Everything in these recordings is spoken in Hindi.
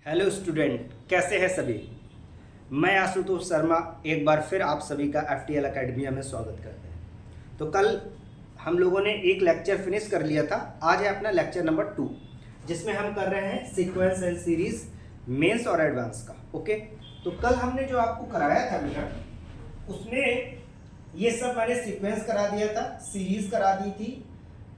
हेलो स्टूडेंट, कैसे हैं सभी। मैं आशुतोष शर्मा एक बार फिर आप सभी का FTL अकेडमिया में स्वागत करते हैं। तो कल हम लोगों ने एक लेक्चर फिनिश कर लिया था। आज है अपना लेक्चर नंबर 2 जिसमें हम कर रहे हैं सीक्वेंस एंड सीरीज मेंस और एडवांस का। ओके, तो कल हमने जो आपको कराया था बेटा, उसमें ये सब मैंने सीक्वेंस करा दिया था, सीरीज करा दी थी,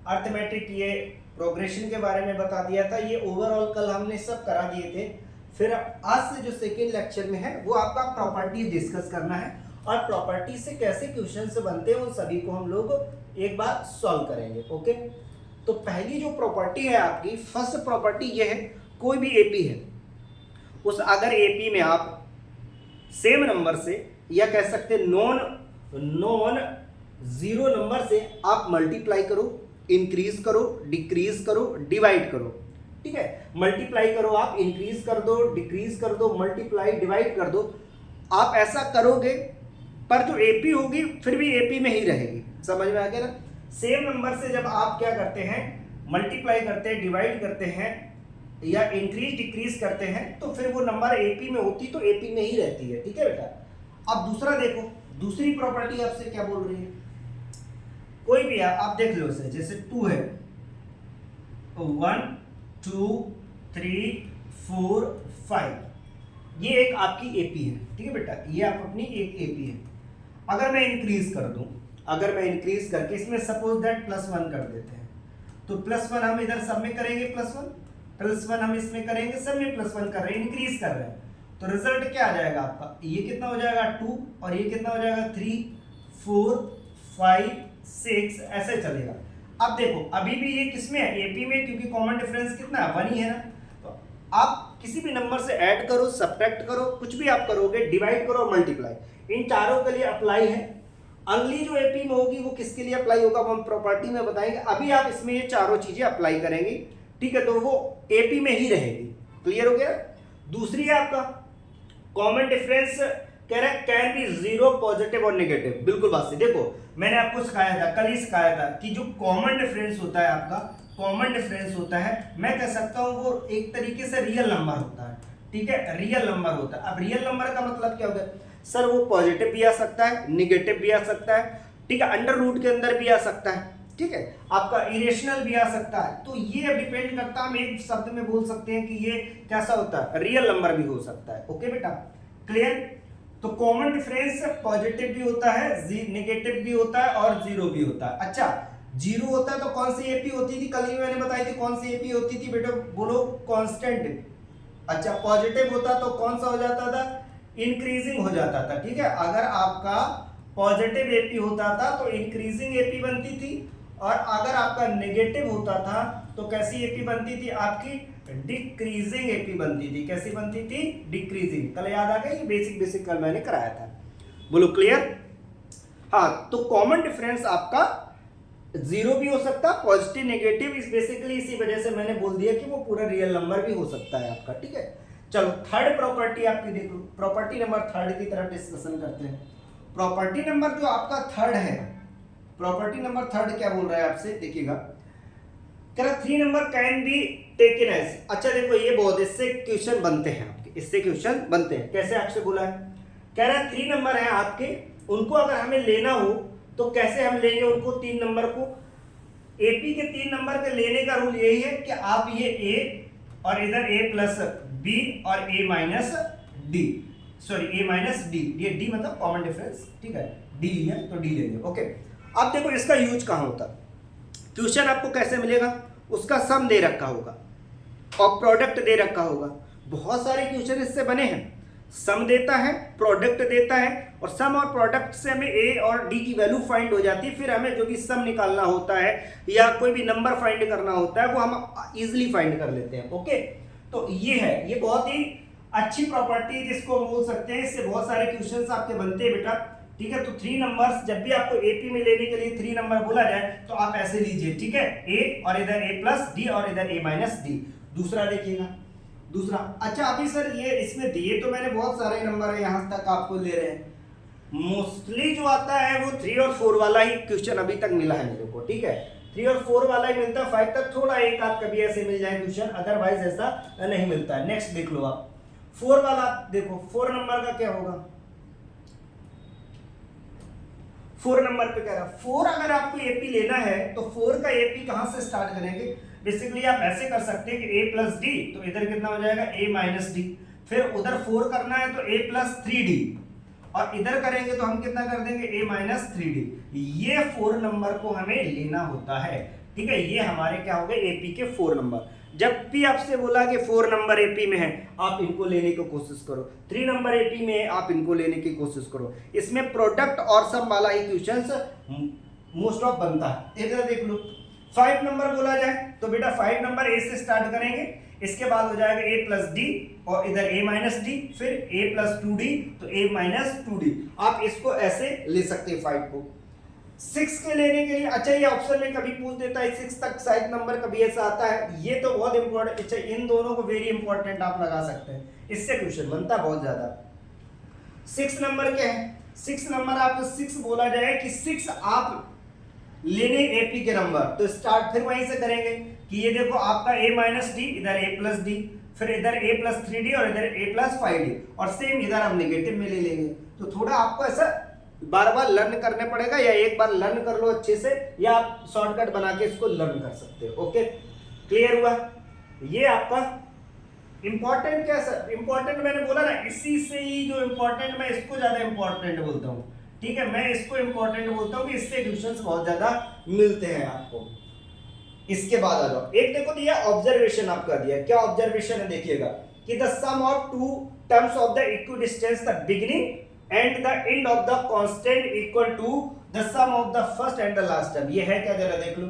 अर्थमेटिक ये प्रोग्रेशन के बारे में बता दिया था। ये ओवरऑल कल हमने सब करा दिए थे। फिर आज से जो सेकेंड लेक्चर में है वो आपका प्रॉपर्टी डिस्कस करना है और प्रॉपर्टी से कैसे क्वेश्चन से बनते हैं उन सभी को हम लोग एक बार सॉल्व करेंगे। ओके, तो पहली जो प्रॉपर्टी है आपकी, फर्स्ट प्रॉपर्टी ये है, कोई भी एपी है उस अगर एपी में आप सेम नंबर से या कह सकते नॉन जीरो नंबर से आप मल्टीप्लाई करो, इंक्रीज करो, डिक्रीज करो, डिवाइड करो। ठीक है, मल्टीप्लाई करो, आप इंक्रीज कर दो, डिक्रीज कर दो, मल्टीप्लाई डिवाइड कर दो। आप ऐसा करोगे पर जो एपी होगी फिर भी एपी में ही रहेगी। समझ में आ गया ना। सेम नंबर से जब आप क्या करते हैं, मल्टीप्लाई करते हैं, डिवाइड करते हैं या इंक्रीज डिक्रीज करते हैं तो फिर वो नंबर एपी में होती तो एपी में ही रहती है। ठीक है बेटा। अब दूसरा देखो, दूसरी प्रॉपर्टी आपसे क्या बोल रही है, कोई भी आप देख लो इसे, जैसे 2 है, 1 2 3 4 5, ये एक आपकी एपी है। ठीक है बेटा, ये आप अपनी एक एपी है। अगर मैं इंक्रीज कर दूं, अगर मैं इंक्रीज करके इसमें सपोज दैट +1 कर देते हैं, तो +1 हम इधर सब में करेंगे, +1 हम इसमें करेंगे, सब में +1 कर रहे हैं, इंक्रीज कर रहे हैं, तो रिजल्ट क्या आ जाएगा आपका, ये कितना हो जाएगा 2 और ये कितना हो जाएगा 3 4 5 6, ऐसे चलेगा। अब देखो अभी भी ये किसमें है, एपी में, क्योंकि कॉमन डिफरेंस कितना है, 1 ही है ना। तो आप किसी भी नंबर से ऐड करो, सब्ट्रैक्ट करो, कुछ भी आप करोगे, डिवाइड करो और मल्टीप्लाई, इन चारों के लिए अप्लाई है। अगली जो एपी में होगी वो किसके लिए अप्लाई होगा वो हम प्रॉपर्टी में बताएंगे। अभी आप इसमें ये चारों चीजें अप्लाई करेंगे, ठीक है, तो वो एपी में ही रहेगी। क्लियर हो गया। दूसरी है आपका कॉमन डिफरेंस, कह रहा है कैन बी जीरो, पॉजिटिव और नेगेटिव। बिल्कुल बात से देखो, मैंने आपको सिखाया था, कल ही सिखाया था कि जो कॉमन डिफरेंस होता है आपका, कॉमन डिफरेंस होता है, मैं कह सकता हूं वो एक तरीके से रियल नंबर होता है। ठीक है, रियल नंबर होता है। अब रियल नंबर का मतलब क्या होगा सर, वो पॉजिटिव भी आ सकता है, निगेटिव भी आ सकता है, ठीक है, अंडर रूट के अंदर भी आ सकता है, ठीक है, आपका इरेशनल भी आ सकता है। तो ये डिपेंड करता है, हम एक शब्द में बोल सकते हैं कि ये कैसा होता है, रियल नंबर भी हो सकता है। ओके बेटा, क्लियर। तो कॉमन डिफरेंस पॉजिटिव भी होता है, नेगेटिव भी होता है और जीरो भी होता है। अच्छा, जीरो होता है तो कौन सी एपी होती थी, कल ही मैंने बताई थी कौन सी एपी होती थी बेटा, बोलो, कांस्टेंट। अच्छा, पॉजिटिव होता तो कौन सा हो जाता था, इंक्रीजिंग हो जाता था। ठीक है, अगर आपका पॉजिटिव एपी होता था तो इंक्रीजिंग एपी बनती थी, और अगर आपका नेगेटिव होता था तो कैसी एपी बनती थी, आपकी डिक्रीजिंग एपी बनती थी। कैसी बनती थी, डिक्रीजिंग। कल याद आ गया, ये बेसिक कल मैंने कराया था। बोलो क्लियर। हाँ, तो कॉमन डिफरेंस आपका जीरो भी हो सकता, पॉजिटिव नेगेटिव, इस बेसिकली इसी वजह से मैंने बोल दिया कि वो पूरा रियल नंबर भी हो सकता है आपका। ठीक है, चलो थर्ड प्रॉपर्टी आपकी देखो, प्रॉपर्टी नंबर थर्ड की तरफ डिस्कशन करते हैं। प्रॉपर्टी नंबर जो आपका थर्ड है, प्रॉपर्टी नंबर थर्ड क्या बोल रहा है आपसे, देखिएगा, कह रहा 3 number can be taken as. अच्छा देखो, ये बहुत, इससे क्वेश्चन बनते हैं आपके, इससे क्वेश्चन बनते हैं। कैसे आपसे बोला है, कह रहा है 3 नंबर है आपके, उनको अगर हमें लेना हो तो कैसे हम लेंगे उनको, 3 नंबर को। एपी के 3 नंबर के लेने का रूल यही है कि आप ये ए और इधर ए प्लस बी और ए माइनस डी, सॉरी ए माइनस डी, ये डी मतलब कॉमन डिफरेंस, ठीक है, डी लिया तो डी लेंगे। ओके, अब देखो इसका यूज कहां होता है, क्वेश्चन आपको कैसे मिलेगा, उसका सम दे रखा होगा और प्रोडक्ट दे रखा होगा। बहुत सारे क्वेश्चन इससे बने हैं, सम देता है, प्रोडक्ट देता है, और सम और प्रोडक्ट से हमें ए और डी की वैल्यू फाइंड हो जाती है। फिर हमें जो भी सम निकालना होता है या कोई भी नंबर फाइंड करना होता है वो हम इजीली फाइंड कर लेते हैं। ओके, तो ये है, ये बहुत ही अच्छी प्रॉपर्टी जिसको हम बोल सकते हैं, इससे बहुत सारे क्वेश्चंस आपके बनते हैं बेटा। ठीक है, तो 3 नंबर्स जब भी आपको एपी में लेने के लिए 3 नंबर बोला जाए तो आप ऐसे लीजिए। ठीक है, ए और इधर ए प्लस डी और इधर ए माइनस डी। दूसरा देखिएगा, दूसरा, अच्छा अभी सर ये इसमें दिए तो मैंने बहुत सारे नंबर है, यहां तक आपको ले रहे हैं, मोस्टली जो आता है वो 3 और 4 वाला ही क्वेश्चन अभी तक मिला है मेरे को। ठीक है, 3 और 4 वाला ही मिलता है, 5 तक थोड़ा एक आध कभी ऐसे मिल जाए क्वेश्चन, अदरवाइज ऐसा नहीं मिलता है। नेक्स्ट देख लो आप 4 वाला, देखो 4 नंबर का क्या होगा, 4 नंबर पे कह रहा 4 अगर आपको एपी लेना है तो 4 का एपी कहां से स्टार्ट करेंगे, बेसिकली आप ऐसे कर सकते हैं कि a प्लस डी, तो इधर कितना हो जाएगा a माइनस डी, फिर उधर 4 करना है तो a प्लस 3d, और इधर करेंगे तो हम कितना कर देंगे a माइनस 3d। ये 4 नंबर को हमें लेना होता है, ठीक है। ये हमारे क्या हो गए एपी के 4 नंबर। जब भी आपसे बोला कि 4 नंबर एपी में है आप इनको लेने की कोशिश करो, 3 नंबर एपी में है आप इनको लेने की कोशिश करो। इसमें प्रोडक्ट और सम वाला ही क्वेश्चन मोस्ट ऑफ बनता है। इधर देख लो 5 नंबर बोला जाए तो बेटा 5 नंबर ए से स्टार्ट करेंगे, इसके बाद हो जाएगा a प्लस डी और इधर a माइनस डी, फिर a प्लस 2d तो a माइनस 2d। आप इसको ऐसे ले सकते हैं 5 को। 6 के लेने के लिए, अच्छा ये ऑप्शन में कभी पूछ देता है 6 तक शायद नंबर कभी ऐसा आता है, ये तो बहुत इंपॉर्टेंट। अच्छा इन दोनों को वेरी इंपॉर्टेंट आप लगा सकते हैं, इससे क्वेश्चन बनता है बहुत ज्यादा। 6 नंबर क्या है, 6 नंबर आपको 6 बोला जाए कि 6 आप लेने एपी के नंबर, तो स्टार्ट फिर वहीं से करेंगे कि ये देखो आपका a माइनस डी, इधर a प्लस डी, फिर इधर a प्लस 3d और इधर a प्लस 5d, और सेम इधर हम नेगेटिव में ले लेंगे। तो थोड़ा आपको ऐसा बार बार लर्न करने पड़ेगा, या एक बार लर्न कर लो अच्छे से, या आप शॉर्टकट बना के इसको लर्न कर सकते हो। ओके क्लियर हुआ। ये आपका इंपॉर्टेंट क्या सर, इंपॉर्टेंट मैंने बोला ना, इसी से ही जो इंपॉर्टेंट मैं इसको ज्यादा इंपॉर्टेंट बोलता हूँ, ठीक है। मैं इसको इंपॉर्टेंट बोलता हूँ कि इससे क्वेश्चंस बहुत ज्यादा मिलते हैं आपको। इसके बाद आ जाओ, एक देखो दिया ऑब्जर्वेशन आपका दिया, क्या ऑब्जर्वेशन है देखिएगा कि the sum of two terms of the equidistance the beginning and the end of the constant equal to the sum of the first and the last term. ये है क्या, जरा देख लो,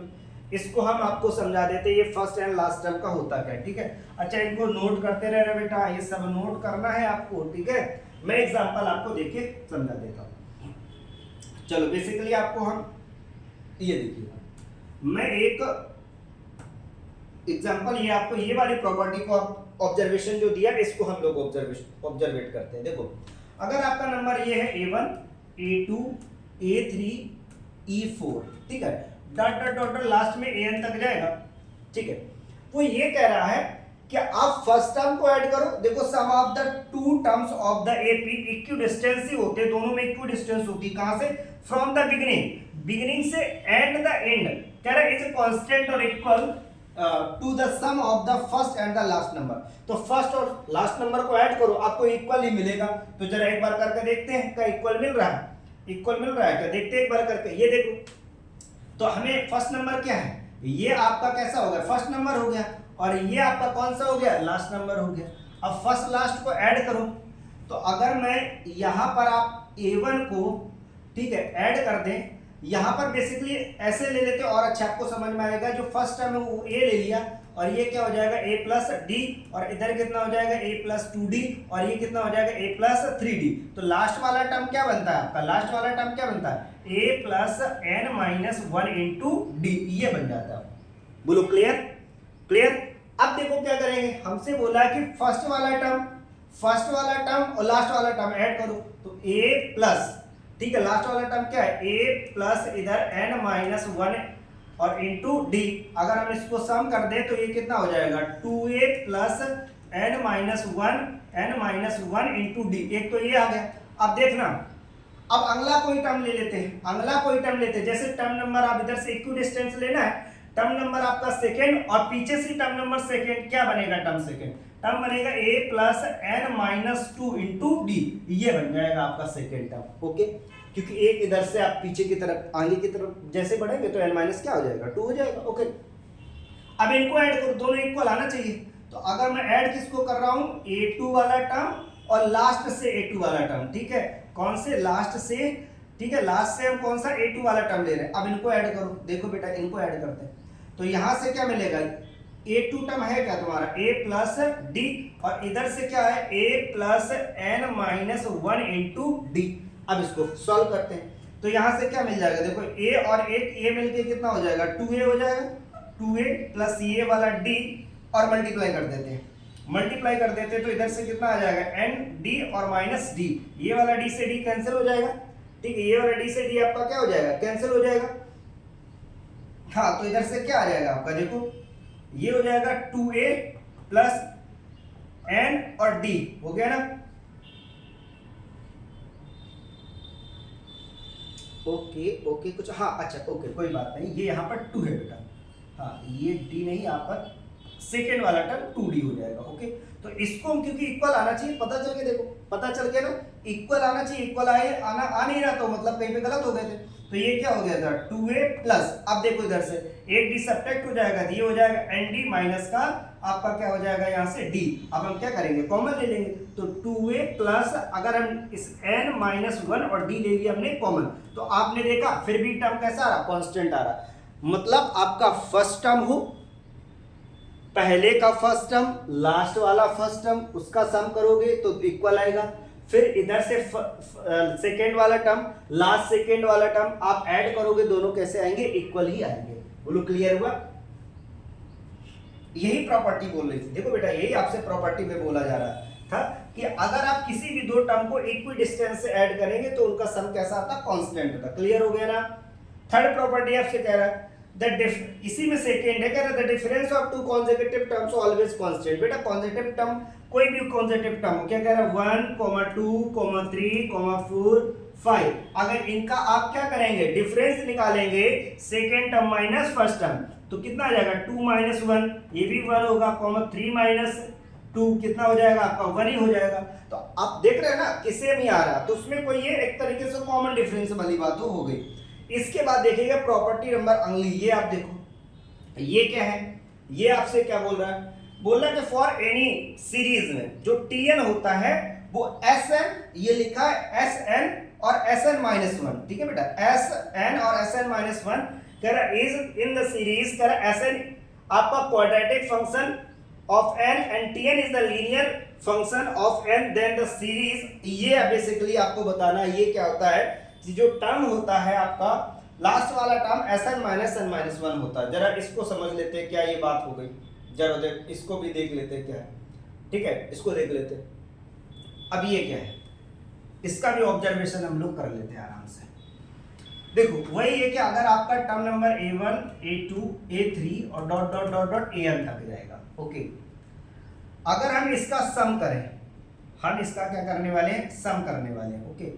इसको हम आपको समझा देते हैं, ये फर्स्ट एंड लास्ट टर्म का होता क्या है, ठीक है। अच्छा इनको नोट करते रहे बेटा, ये सब नोट करना है आपको, ठीक है। मैं एग्जांपल आपको देके समझा देता हूं। चलो बेसिकली आपको हम ये देखिए, मैं एक एग्जांपल, ये आपको ये वाली प्रॉपर्टी को ऑब्जर्वेशन जो दिया इसको हम लोग ऑब्जर्वेट करते हैं। देखो अगर आपका नंबर ये है a1 a2 a3 e4, ठीक है, डॉट डॉट डॉट लास्ट में an तक जाएगा, ठीक है। वो ये कह रहा है कि आप फर्स्ट टर्म को ऐड करो, देखो sum of the two terms of the AP equidistance ही होते, दोनों में इक्विडिस्टेंस होती, कहां से, फ्रॉम द बिगिनिंग से एंड द एंड, कह रहा है इज कांस्टेंट और equal to the sum of the first and the last number. तो फर्स्ट और लास्ट नंबर को ऐड करो, आपको इक्वल ही मिलेगा। तो जरा एक बार करके देखते हैं, क्या इक्वल मिल रहा है, इक्वल मिल रहा है क्या, देखते हैं एक बार करके। ये देखो तो हमें फर्स्ट नंबर क्या है, ये आपका कैसा हो गया, फर्स्ट नंबर हो गया, और ये आपका कौन सा हो गया, लास्ट नंबर हो गया। अब फर्स्ट लास्ट को ऐड करो, तो अगर मैं यहां पर आप a1 को, ठीक है, ऐड कर दें, यहां पर बेसिकली ऐसे ले लेते और अच्छा आपको समझ में आएगा। जो फर्स्ट टर्म है वो a ले लिया, और ये क्या हो जाएगा a प्लस डी, और इधर कितना हो जाएगा a प्लस 2d, और ये कितना हो जाएगा a प्लस 3d। तो लास्ट वाला टर्म क्या बनता है आपका, लास्ट वाला टर्म क्या बनता है, a plus n minus 1 into D, ये बन जाता है। बोलो क्लियर, क्लियर। अब देखो क्या करेंगे, हमसे बोला कि फर्स्ट वाला टर्म और लास्ट वाला टर्म ऐड करो, तो a प्लस, ठीक है, लास्ट वाला टर्म क्या है, a प्लस इधर n माइनस 1 और इंटू डी। अगर हम इसको सम कर दें तो ये कितना हो जाएगा, 2a plus n minus 1 into D. एक तो ये आ गया। अब देखना, अब अगला कोई टर्म ले लेते हैं, जैसे टर्म नंबर आप इधर से इक्विडिस्टेंस लेना है, टर्म नंबर आपका सेकेंड, और पीछे से टर्म नंबर सेकेंड क्या बनेगा, टर्म बनेगा a plus n minus 2 into D, ये बन जाएगा आपका सेकेंड टर्म। ओके, क्योंकि एक इधर से आप पीछे की तरफ, आगे की तरफ जैसे बढ़ेंगे तो n माइनस क्या हो जाएगा, 2 हो जाएगा। ओके, अब इनको ऐड करो, दोनों इक्वल आना चाहिए। तो अगर मैं ऐड किसको कर रहा हूं, a2 वाला टर्म और लास्ट से a2 वाला टर्म, ठीक है, कौन से, लास्ट से, ठीक है, लास्ट से हम कौन सा a2 वाला टर्म ले रहे हैं। अब इनको ऐड करो, देखो बेटा इनको ऐड करते हैं, तो यहां से क्या मिलेगा, a2 टर्म है क्या तुम्हारा a प्लस डी, और इधर से क्या है a plus n minus 1 into D. अब इसको सॉल्व करते हैं, तो यहां से क्या मिल जाएगा, देखो a और एक a मिलके कितना हो जाएगा, 2a हो जाएगा, 2a प्लस ये वाला d, और मल्टीप्लाई कर देते हैं, तो इधर से कितना आ जाएगा, n d और माइनस d, ये वाला d से d कैंसिल हो जाएगा, ठीक है, ये वाला d से d आपका क्या हो जाएगा, कैंसिल हो जाएगा। हाँ तो इधर से क्या आ जाएगा आपका, देखो ये हो जाएगा 2a प्लस n और d हो गया ना। ओके ओके कुछ, हाँ अच्छा ओके कोई बात नहीं, ये यहाँ पर 2 है बेटा, हाँ ये d नहीं, यहाँ पर सेकेंड वाला टर्म 2d हो जाएगा। ओके तो इसको हम, क्योंकि इक्वल आना चाहिए, पता चल के देखो, पता चल गया ना, इक्वल आना चाहिए, इक्वल आए आना आ नहीं रहा तो मतलब कहीं पे गलत हो गए थे। तो ये क्या हो गया था 2a प्लस, अब देखो इधर से एक d सब्ट्रैक्ट हो जाएगा, ये हो जाएगा nd माइनस का आपका क्या हो जाएगा यहाँ से d। अब हम क्या करेंगे, कॉमन ले लेंगे, तो 2a प्लस, अगर हम इस n माइनस 1 और d ले लिया हमने कॉमन, तो आपने देखा फिर भी टर्म कैसा आ रहा, कांस्टेंट आ रहा। मतलब आपका फर्स्ट टर्म हो, पहले का फर्स्ट टर्म, लास्ट वाला फर्स्ट टर्म, उसका सम करोगे तो इक्वल आएगा। फिर इधर से सेकेंड वाला टर्म, लास्ट सेकेंड वाला टर्म आप ऐड करोगे, दोनों कैसे आएंगे, इक्वल ही आएंगे। बोलो क्लियर हुआ? यही प्रॉपर्टी बोल रही थी, देखो बेटा यही आपसे प्रॉपर्टी में बोला जा रहा था कि अगर आप किसी भी दो टर्म को इक्वी डिस्टेंस से ऐड करेंगे तो उनका सम कैसा आता, कांस्टेंट होता। क्लियर हो गया ना। थर्ड प्रॉपर्टी आपसे कह रहा है इसी में सेकेंड है, कह रहा है the difference of two consecutive terms always constant. बेटा कॉन्सेक्यूटिव टर्म, कोई भी कॉन्सेक्यूटिव टर्म क्या कह रहा है 1, 2, 3, 4, 5, अगर इनका आप क्या करेंगे, डिफरेंस निकालेंगे second term minus first term, तो कितना आ जाएगा 2 माइनस 1, ये भी 1 होगा, 3 माइनस 2 कितना हो जाएगा आपका 1 ही हो जाएगा। तो आप देख रहे हैं ना कि सेम ही आ रहा, तो उसमें कोई ये एक तरीके से कॉमन डिफरेंस वाली बात हो गई। इसके बाद देखिएगा प्रॉपर्टी नंबर अगली, ये आप देखो ये क्या है, ये आपसे क्या बोल रहा है, बोल रहा है कि फॉर एनी सीरीज में जो tn होता है वो sn, ये लिखा है sn और sn माइनस 1, ठीक है बेटा, sn और sn माइनस 1 कह रहा इज इन द सीरीज, कह रहा sn आपका quadratic function of n and tn is the linear function of n, then the series, ये बेसिकली आपको बताना ये क्या होता है, जो टर्म होता है आपका लास्ट वाला term sn minus n minus 1 होता है। जरा इसको समझ लेते हैं, क्या ये बात हो गई, जरा देख इसको भी देख लेते हैं क्या है, ठीक है, इसको देख लेते हैं। अब ये क्या है, इसका भी ऑब्जर्वेशन हम लोग कर लेते हैं आराम से। देखो वही है कि अगर आपका term number a1 a2 a3 और dot dot dot dot an तक जाएगा, ओके, अगर हम इसका सम करें, हम इसका क्या करने वाले हैं, सम करने वाले हैं, ओके।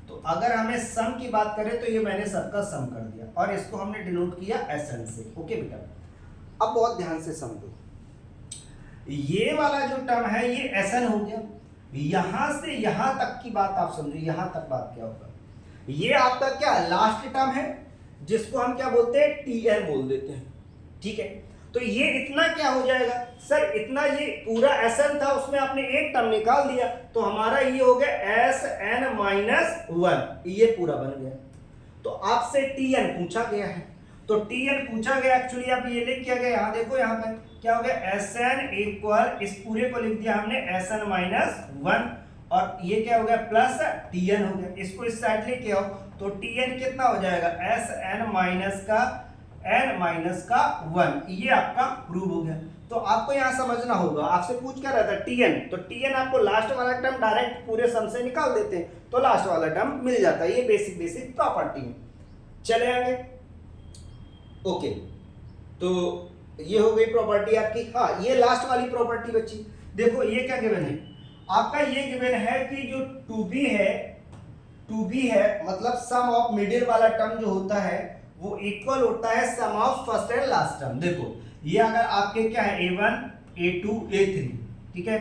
तो अगर हमें सम की बात करें तो ये मैंने सबका सम कर दिया और इसको हमने डिनोट किया sn से, ओके बेटा। अब बहुत ध्यान से समझो, ये वाला जो टर्म है ये sn हो गया, यहां से यहां तक की बात आप समझो, यहां तक बात क्या होगा, ये आपका क्या लास्ट टर्म है जिसको हम क्या बोलते हैं tn बोल देते हैं, ठीक है। तो ये इतना क्या हो जाएगा सर, इतना ये पूरा sn था, उसमें आपने एक टर्म निकाल दिया तो हमारा ये हो गया sn माइनस 1, ये पूरा बन गया। तो आपसे tn पूछा गया है, तो tn पूछा गया, एक्चुअली आप ये लिख क्या गया, यहाँ देखो यहाँ पे क्या हो गया sn इक्वल, इस पूरे को लिख दिया हमने sn माइनस 1 और ये क्या हो गया प्लस tn हो गया, इसको इस साइड लेके आओ तो tn कितना हो जाएगा sn माइनस का n माइनस का 1, ये आपका प्रूव हो गया। तो आपको यहां समझना होगा, आपसे पूछ क्या रहा था tn, तो tn आपको लास्ट वाला टर्म डायरेक्ट पूरे सम से निकाल देते हैं तो लास्ट वाला टर्म मिल जाता है, ये बेसिक प्रॉपर्टी है। चले आगे, ओके, तो ये हो गई प्रॉपर्टी आपकी। हाँ ये लास्ट वाली प्रॉपर्टी बची, देखो ये क्या गिवन है आपका, ये गिवन है कि जो 2b है मतलब सम ऑफ मिडिल वाला टर्म जो होता है वो इक्वल होता है sum of first and last term. देखो ये अगर आपके क्या है a1 a2 a3, ठीक है,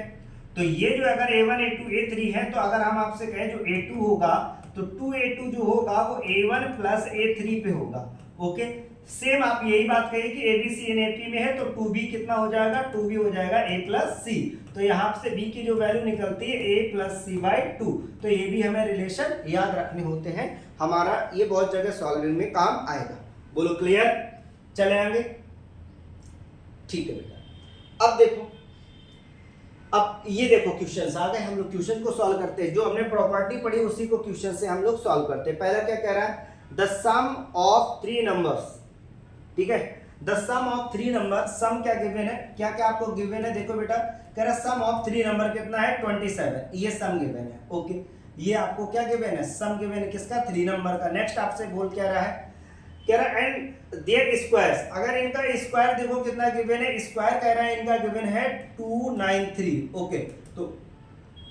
तो ये जो अगर a1 a2 a3 है तो अगर हम आपसे कहें जो a2 होगा तो 2a2 जो होगा वो a1 प्लस a3 पे होगा, ओके। सेम आप यही बात कहिए कि abc NAP में है तो 2b कितना हो जाएगा, 2b हो जाएगा a प्लस c, तो यहाँ से b की जो वैल्यू निकलती है a प्लस c बाई 2, तो ये भी हमें रिलेशन याद रखने होते हैं, हमारा ये बहुत जगह सॉल्विंग में काम आएगा। बोलो क्लियर, चले आगे, ठीक है बेटा। अब देखो, अब ये देखो क्वेश्चन आ गए, हम लोग क्वेश्चन को सॉल्व करते हैं, जो हमने प्रॉपर्टी पढ़ी उसी को क्वेश्चन से हम लोग सॉल्व करते हैं। पहला क्या कह रहा है, द सम ऑफ 3 नंबर्स, ठीक है, द सम ऑफ 3 नंबर, सम क्या गिवन है, क्या क्या आपको गिवन है, देखो बेटा कह रहा सम ऑफ 3 नंबर कितना है 27, ये सम गिवन है, ओके। ये आपको क्या गिवन है, सम गिवन है किसका, 3 नंबर का। नेक्स्ट आपसे बोल क्या रहा है, कह रहा है एंड देयर स्क्वायर्स, अगर इनका स्क्वायर देखो कितना गिवन है, स्क्वायर कह रहा है इनका गिवन है 293। ओके, तो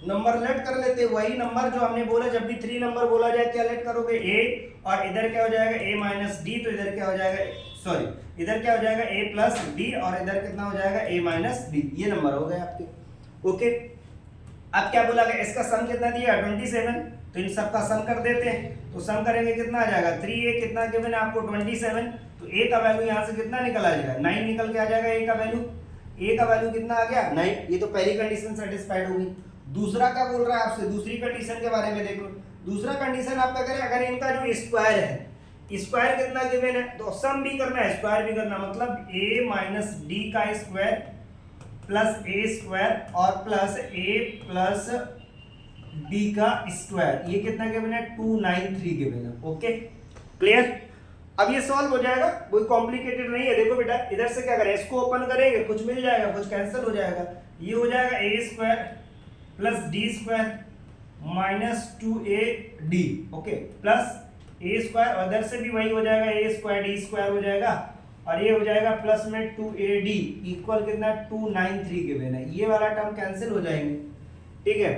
नंबर लेट कर लेते, वही नंबर जो हमने बोला जब भी 3 नंबर बोला जाए क्या लेट करोगे, ए, और इधर क्या हो जाएगा a माइनस डी, तो इधर क्या हो जाएगा, सॉरी इधर क्या हो जाएगा a प्लस डी, और इधर कितना हो जाएगा a माइनस डी, ये नंबर हो गए आपके। ओके, अब क्या बोला गया, इसका सम कितना दिया 27, तो इन सब का सम कर देते हैं, तो सम करेंगे कितना आ जाएगा 3a, कितना गिवन है आपको 27, तो a का वैल्यू यहाँ से कितना निकल आ जाएगा 9 निकल के आ जाएगा, a का वैल्यू कितना आ गया 9, ये तो पहली कंडीशन सेटिस्फाइड होगी। दूसरा क्या बोल रहा है आपसे, दूसरी कंडीशन के बारे में देखो, दूसरा कंडीशन आपका करें अगर इनका जो स्क्वायर है, स्क्वायर कितना गिवन है, तो सम भी करना है स्क्वायर भी करना, मतलब a माइनस डी का स्क्वायर प्लस a स्क्वायर और प्लस a प्लस d का स्क्वायर, ये कितना गिवन है 293 गिवन है। ओके क्लियर, अब ये सॉल्व हो जाएगा, कोई कॉम्प्लिकेटेड नहीं है। देखो बेटा इधर से क्या करें, इसको ओपन करेंगे, कुछ मिल जाएगा कुछ कैंसिल हो जाएगा, ये हो जाएगा a square plus D square minus 2ad, okay, plus a square, और इधर से भी वही हो जाएगा a स्क्वायर डी स्क्वायर हो जाएगा, और ये हो जाएगा प्लस में 2ad इक्वल कितना 293 गिवन है, ये वाला टर्म कैंसिल हो जाएंगे, ठीक है,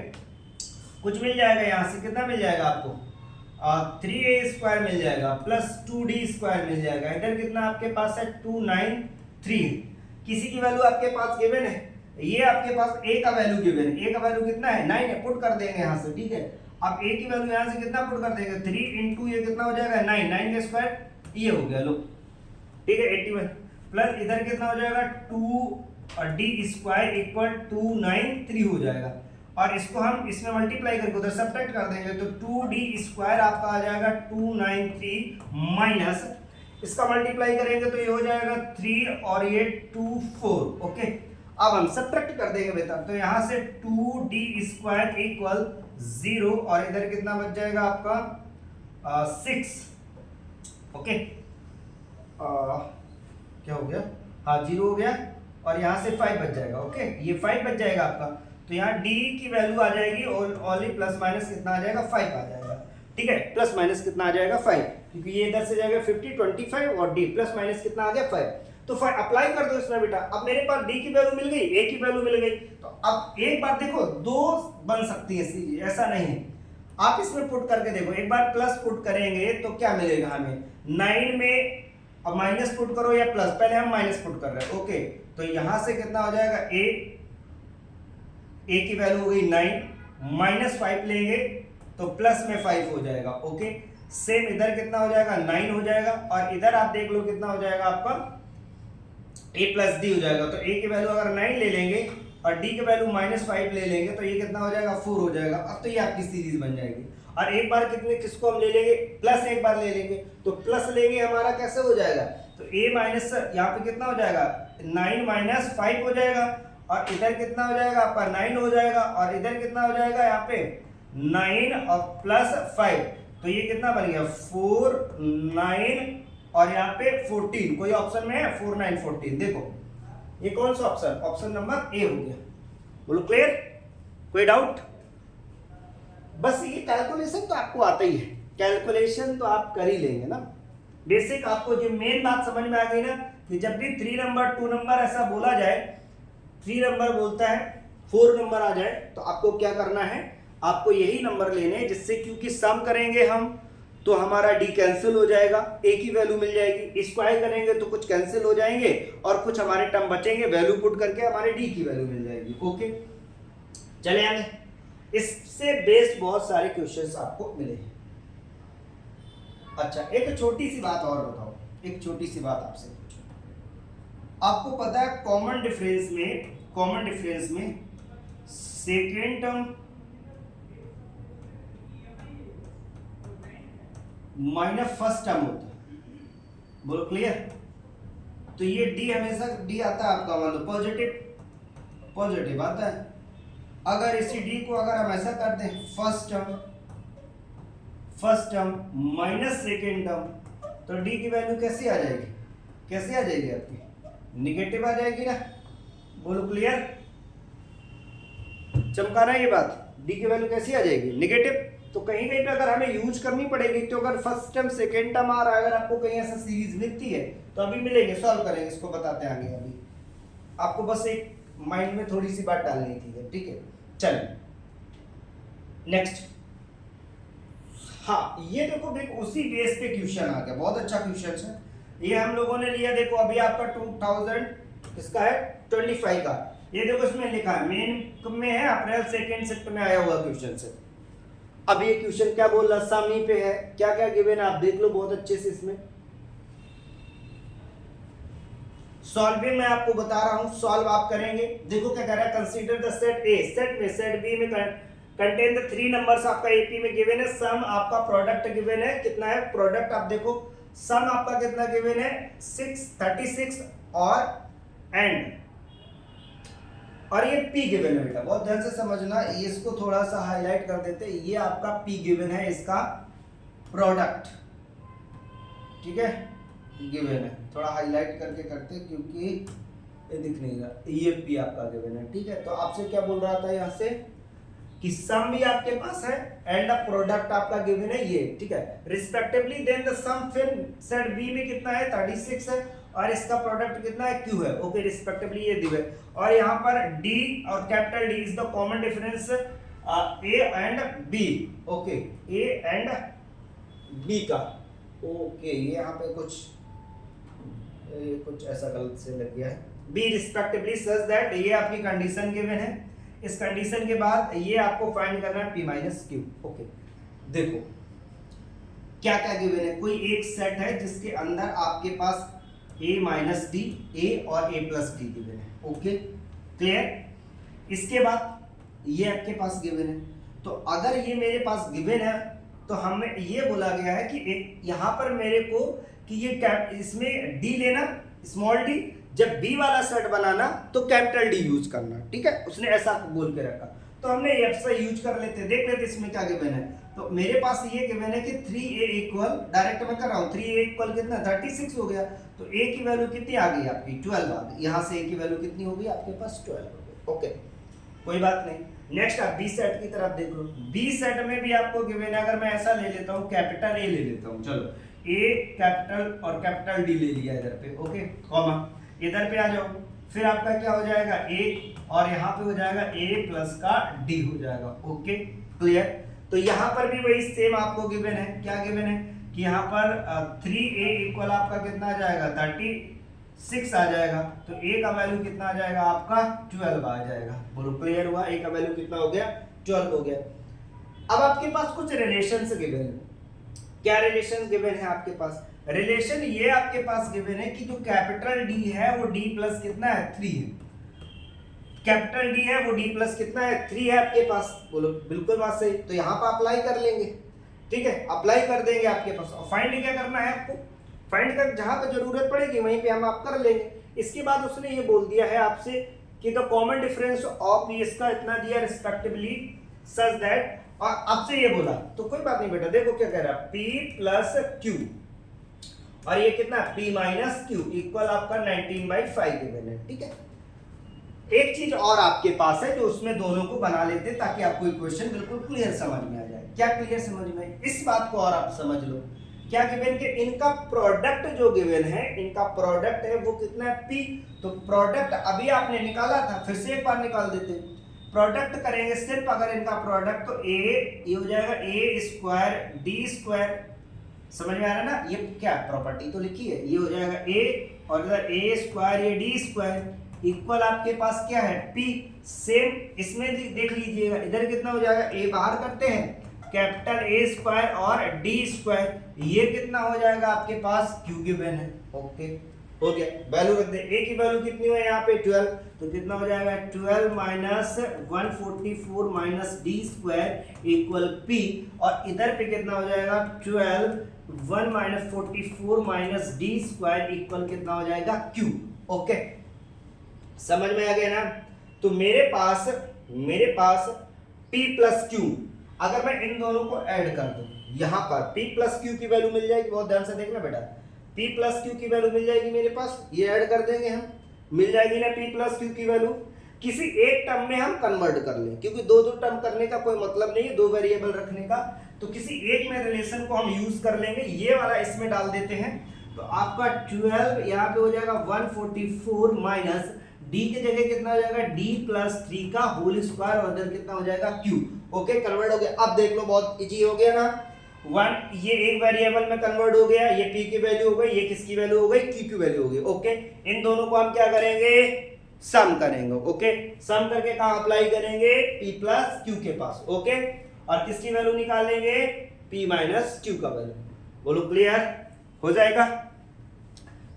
कुछ मिल जाएगा यहाँ से, कितना मिल जाएगा आपको 3a स्क्वायर मिल जाएगा प्लस 2d स्क्वायर मिल जाएगा, इधर कितना आपके पास है 293, किसी की वैल्यू आपके पास गिवन है, ये आपके पास a का वैल्यू गिवन है, a का वैल्यू कितना है 9 है, पुट कर देंगे यहाँ से, ठीक है, अब a की वैल्यू यहाँ से कितना पुट कर देंगे 3 इंटू ये कितना हो जाएगा 9, 9 का स्क्वायर ये हो गया, लो ठीक है 81, प्लस इधर कितना हो जाएगा 2d स्क्वायर इक्वल 293 हो जाएगा, और इसको हम इसमें मल्टीप्लाई करके उधर सब्ट्रैक्ट कर देंगे, तो 2d स्क्वायर आपका आ जाएगा 293 माइनस इसका मल्टीप्लाई करेंगे तो ये हो जाएगा 3 और ये 24। ओके, अब हम सब्ट्रैक्ट कर देंगे बेटा, तो यहाँ से 2d स्क्वायर इक्वल 0 और इधर कितना बच जाएगा आपका 6। ओके, क्या हो गया, हाँ 0 हो गया, और यहाँ से 5 बच जाएगा। ओके, ये 5 बच जाएगा आपका, तो यहाँ d की वैल्यू आ जाएगी और ओनली प्लस माइनस कितना आ जाएगा 5 आ जाएगा, ठीक है, प्लस माइनस कितना आ जाएगा 5, क्योंकि ये इधर से जाएगा 50 25 और d प्लस माइनस कितना आ गया 5, तो 5 अप्लाई कर दो इसमें बेटा। अब मेरे पास d की वैल्यू मिल गई, a की वैल्यू मिल गई, तो अब एक बार देखो दो बन सकती है सीरीज, ऐसा नहीं है, आप इसमें पुट करके देखो, एक बार प्लस पुट करेंगे तो क्या मिलेगा हमें 9 में, अब माइनस पुट करो या प्लस, पहले हम माइनस पुट कर रहे हैं। ओके, तो यहां से कितना हो जाएगा a की वैल्यू हो गई 9, माइनस 5 लेंगे तो प्लस में 5 हो जाएगा। ओके, सेम इधर कितना हो जाएगा 9 हो जाएगा, और इधर आप देख लो कितना हो जाएगा आपका a प्लस डी हो जाएगा, तो a की वैल्यू अगर 9 ले लेंगे और d की वैल्यू माइनस 5 ले लेंगे तो ये कितना हो जाएगा 4 हो जाएगा। अब तो ये आपकी सीरीज बन जाएगी, और एक बार कितने किसको हम ले लेंगे प्लस, एक बार ले लेंगे तो प्लस लेंगे हमारा कैसे हो जाएगा, तो a माइनस यहाँ पे कितना हो जाएगा 9 माइनस 5 हो जाएगा, और इधर कितना हो जाएगा आपका 9 हो जाएगा, और इधर कितना हो जाएगा यहाँ पे 9 और प्लस 5, तो ये कितना बन गया 4 9 और यहाँ पे 14, कोई ऑप्शन में है 4 9 14, देखो ये कौन सा ऑप्शन, ऑप्शन नंबर ए हो गया। बोलो क्लियर, कोई डाउट? बस ये कैलकुलेशन तो आपको आता ही है, कैलकुलेशन तो आप कर ही लेंगे ना, बेसिक आपको जो मेन बात समझ में आ गई ना, कि जब भी 3 नंबर 2 नंबर ऐसा बोला जाए, 3 नंबर बोलता है 4 नंबर आ जाए, तो आपको क्या करना है, आपको यही नंबर लेने हैं, जिससे क्योंकि सम करेंगे हम तो हमारा डी कैंसिल हो जाएगा, ए की वैल्यू मिल जाएगी, स्क्वायर करेंगे तो कुछ कैंसिल हो जाएंगे और कुछ हमारे टर्म बचेंगे, वैल्यू पुट करके हमारे डी की वैल्यू मिल जाएगी। ओके, चले आगे, इससे बेस्ड बहुत सारे क्वेश्चंस आपको मिले हैं। अच्छा, एक छोटी सी बात और बताओ, एक छोटी सी बात आपसे पूछो, आपको पता है कॉमन डिफरेंस में second term minus first term होता है, बोलो क्लियर? तो ये डी हमेशा डी आता है आपका, मान लो पॉजिटिव आता है, अगर इसी डी को अगर हम ऐसा कर दें first term minus second term, तो डी की वैल्यू कैसी आ जाएगी, कैसे आ जाएगी आपकी, निगेटिव आ जाएगी ना, बोलो क्लियर? चमकाना ये बात, डी की वैल्यू कैसी आ जाएगी, निगेटिव, तो कहीं कहीं पे अगर हमें यूज करनी पड़ेगी, तो अगर फर्स्ट टर्म सेकेंड टर्म आ रहा है, अगर आपको कहीं ऐसा सीरीज मिलती है तो अभी मिलेंगे, सॉल्व करेंगे, इसको बताते हैं आगे। अभी आपको बस एक माइंड में थोड़ी सी बात डालनी थी, ठीक है। चलिए नेक्स्ट। हाँ ये देखो उसी बेस पे क्वेश्चन आ गया, बहुत अच्छा क्वेश्चन है। ये हम लोगों ने लिया, देखो अभी आपका 2000 इसका है 25 का, ये देखो इसमें लिखा है मेन में है, अप्रैल सेकेंड शिफ्ट में आया हुआ क्वेश्चन से। अब ये क्वेश्चन क्या बोल रहा है, सामने पे है, क्या क्या गिवन है आप देख लो बहुत अच्छे से। इसमें सॉल्विंग मैं आपको बता रहा हूं, सॉल्व आप करेंगे। देखो क्या कह रहा है, consider the set A, set में सेट बी में कंटेन द 3 नंबर्स आपका एपी में गिवन है, सम आपका प्रोडक्ट गिवन है, कितना है प्रोडक्ट आप देखो, सम आपका कितना गिवन है 36 और ये p गिवन है बेटा, बहुत ध्यान से समझना, ये इसको थोड़ा सा हाईलाइट कर देते, ये आपका p गिवन है, इसका प्रोडक्ट, ठीक है, गिवन है, थोड़ा हाईलाइट करके करते क्योंकि ये दिख नहीं रहा, ये p आपका गिवन है, ठीक है। तो आपसे क्या बोल रहा था यहाँ से कि सम भी आपके पास है एंड द प्रोडक्ट आपका गिवन है ये, ठीक है, रिस्पेक्टिवली। देन द सम फिर सेट बी में कितना है 36 है और इसका प्रोडक्ट कितना है q है, ओके, रिस्पेक्टिवली ये दिए। और यहाँ पर d और capital D is the common difference a and b, okay, a and b का, ओके, ये यहाँ पे कुछ ऐसा गलत से लग गया है, b रिस्पेक्टिवली सच दैट, ये आपकी कंडीशन गिवन है। इस कंडीशन के बाद ये आपको फाइंड करना है p माइनस क्यू, ओके। देखो क्या क्या गिवन है, कोई एक सेट है जिसके अंदर आपके पास a माइनस डी, a और a प्लस डी गिवन है, ओके, क्लियर। इसके बाद ये आपके पास गिवन है, तो अगर ये मेरे पास गिवन है तो हमें ये बोला गया है कि एक यहाँ पर मेरे को कि ये इसमें d लेना, स्मॉल d, जब b वाला सेट बनाना तो कैपिटल D यूज करना, ठीक है, उसने ऐसा बोल के रखा, तो हमने f से यूज कर लेते, देख लेते इसमें क्या गिवन है। तो मेरे पास ये गिवन है कि 3a इक्वल, डायरेक्ट मैं कर रहा हूँ, 3a इक्वल कितना 36 हो गया, तो a की वैल्यू कितनी आ गई आपकी 12 आ गई, यहाँ से a की वैल्यू कितनी हो गई आपके पास 12 हो गई, ओके, कोई बात नहीं। नेक्स्ट आप b सेट की तरफ देख लो, b सेट में भी आपको गिवन है, अगर मैं ऐसा ले लेता हूँ, कैपिटल A ले लेता हूँ, चलो a कैपिटल और कैपिटल D ले लिया इधर पे, ओके, कॉमा, इधर पे आ जाओ, फिर आपका क्या हो जाएगा a और यहाँ पे हो जाएगा a प्लस का d हो जाएगा, ओके, क्लियर। तो यहाँ पर भी वही सेम आपको गिवन है, क्या गिवन है कि यहाँ पर 3a इक्वल आपका कितना आ जाएगा 36 आ जाएगा, तो a का वैल्यू कितना आ जाएगा आपका 12 आ जाएगा, बोलो क्लियर हुआ, a का वैल्यू कितना हो गया 12 हो गया। अब आपके पास कुछ रिलेशंस गिवन है, क्या रिलेशन गिवन है आपके पास, रिलेशन ये आपके पास गिवन है कि जो कैपिटल D है वो D प्लस कितना है 3 है, कैपिटल D है वो D प्लस कितना है 3 है आपके पास, बोलो बिल्कुल बात सही। तो यहाँ पर अप्लाई कर लेंगे, ठीक है, अप्लाई कर देंगे आपके पास, और फाइंड क्या करना है आपको, फाइंड कर जहां पर जरूरत पड़ेगी वहीं पे हम आप कर लेंगे। इसके बाद उसने ये बोल दिया है आपसे कि द कॉमन डिफरेंस ऑफ इसका इतना दिया रिस्पेक्टिवली सच दैट, और आपसे ये बोला, तो कोई बात नहीं बेटा, देखो क्या कह रहा है p प्लस q और ये कितना p माइनस q इक्वल आपका 19/5 गिवन है, ठीक है। एक चीज और आपके पास है जो उसमें दोनों को बना लेते हैं ताकि आपको इक्वेशन बिल्कुल क्लियर समझ में आ जाए। क्या क्लियर समझ में, इस बात को और आप समझ लो, क्या गिवन के इनका प्रोडक्ट जो गिवन है, इनका प्रोडक्ट है वो कितना है p, तो प्रोडक्ट अभी आपने निकाला था, फिर से एक बार निकाल देते, प्रोडक्ट करेंगे सिर्फ अगर इनका प्रोडक्ट, तो a ये हो जाएगा a स्क्वायर d स्क्वायर, समझ में आ रहा है ना, ये क्या प्रॉपर्टी तो लिखी है, ये हो जाएगा a और इधर a स्क्वायर ये d स्क्वायर इक्वल आपके पास क्या है p, सेम इसमें देख लीजिएगा, इधर कितना हो जाएगा a बाहर करते हैं, कैपिटल A स्क्वायर और D स्क्वायर, ये कितना हो जाएगा आपके पास Q गिवन है, ओके, हो गया, वैल्यू रख दे, A की वैल्यू कितनी है यहाँ पे 12, तो कितना हो जाएगा 12 minus 144 minus D square equal P, और इधर पे कितना हो जाएगा 12 1 minus 44 minus D square equal कितना हो जाएगा Q, ओके, समझ में आ गया ना। तो मेरे पास P प्लस Q, अगर मैं इन दोनों को ऐड कर दूं, यहां पर P प्लस Q की वैल्यू मिल जाएगी, बहुत ध्यान से देखना बेटा, P प्लस Q की वैल्यू मिल जाएगी मेरे पास, ये ऐड कर देंगे हम, मिल जाएगी ना P प्लस Q की वैल्यू, किसी एक टर्म में हम कन्वर्ट कर लें, क्योंकि दो टर्म करने का कोई मतलब नहीं है, दो वेरिएबल रखने का, तो किसी एक में रिलेशन को हम यूज कर लेंगे, ये वाला इसमें डाल देते हैं। तो आपका 12 यहाँ पे हो जाएगा 144 माइनस डी की जगह कितना हो जाएगा d प्लस 3 का होल स्क्वायर और इधर कितना हो जाएगा q। ओके, कन्वर्ट हो गया। अब देख लो, बहुत इजी हो गया ना। 1 ये एक वेरिएबल में कन्वर्ट हो गया, ये p की वैल्यू हो गई, ये किसकी वैल्यू हो गई, q की वैल्यू हो गई। ओके, इन दोनों को हम क्या करेंगे, सम करेंगे। ओके, सम करके कहां अप्लाई करेंगे, p प्लस q के पास। ओके, और किसकी वैल्यू निकालेंगे, p माइनस q का वैल्यू। बोलो क्लियर हो जाएगा।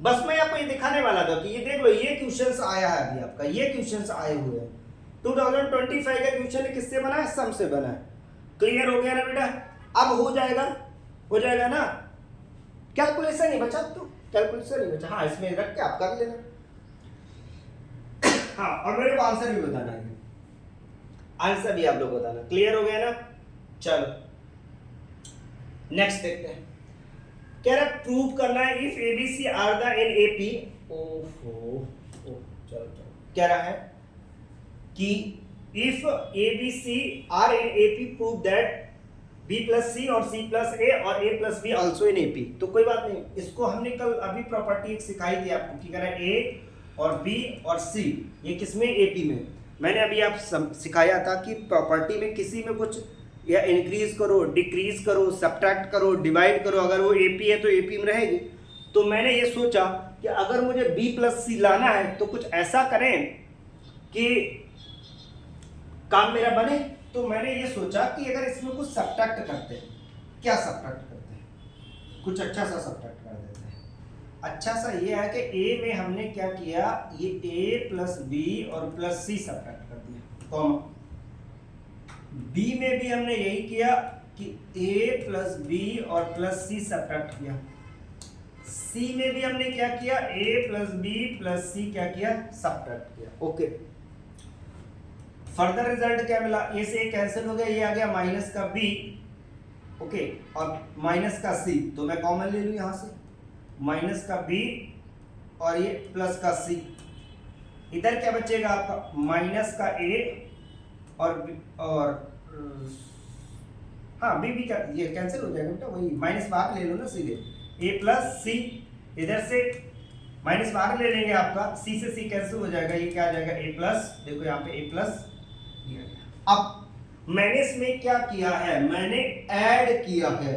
बस मैं आपको ये दिखाने वाला था कि ये देख लो, ये क्वेश्चंस आया है अभी आपका, ये क्वेश्चंस आए हुए हैं 2025 का क्वेश्चन किससे बना है, सम से बना है। क्लियर हो गया ना बेटा। अब हो जाएगा ना। कैलकुलेशन नहीं बचा, तो कैलकुलेशन नहीं बचा। हाँ, इसमें रख के आप कर लेना। हाँ, और मेरे को आंसर भी बताना है, आंसर भी आप लोग बताना। क्लियर हो गया ना। चलो नेक्स्ट देखते हैं। कह रहा प्रूव करना है if ABC are the in AP. चलो कह रहा है कि if ABC are in AP prove that B plus C और सी प्लस ए और A plus B also in AP. तो कोई बात नहीं, इसको हमने कल अभी प्रॉपर्टी एक सिखाई थी आपको कि कह रहा है ए और बी और सी ये किसमें, एपी में। मैंने अभी आप सिखाया था कि प्रॉपर्टी में किसी में कुछ या इंक्रीज करो, डिक्रीज करो, सब्ट्रैक्ट करो, डिवाइड करो, अगर वो एपी है तो एपी में रहेगी। तो मैंने ये सोचा कि अगर मुझे बी प्लस सी लाना है तो कुछ ऐसा करें कि काम मेरा बने। तो मैंने ये सोचा कि अगर इसमें कुछ सब्ट्रैक्ट करते हैं, क्या सब्ट्रैक्ट करते हैं, कुछ अच्छा सा सब्ट्रैक्ट कर देते हैं। अच्छा सा ये है कि ए में हमने क्या किया, ये ए प्लस बी और प्लस सी सब्ट्रैक्ट कर दिया, कॉमा। बी में भी हमने यही किया कि a प्लस बी और प्लस सी सब्ट्रैक्ट किया। सी में भी हमने क्या किया, a प्लस बी प्लस सी क्या किया, सब्ट्रैक्ट किया। ओके, फर्दर रिजल्ट क्या मिला, a से a कैंसिल हो गया, ये आ गया माइनस का b। ओके, और माइनस का c, तो मैं कॉमन ले लूं यहां से, माइनस का b और ये प्लस का c। इधर क्या बचेगा आपका, माइनस का a और हाँ बी का ये कैंसिल हो जाएगा बेटा, वही माइनस बाहर ले लो ना सीधे, a प्लस सी, इधर से माइनस बाहर ले लेंगे आपका, c से c कैंसिल हो जाएगा, ये क्या आ जाएगा a प्लस, देखो यहाँ पे a प्लस। अब मैंने इसमें क्या किया है, मैंने ऐड किया है,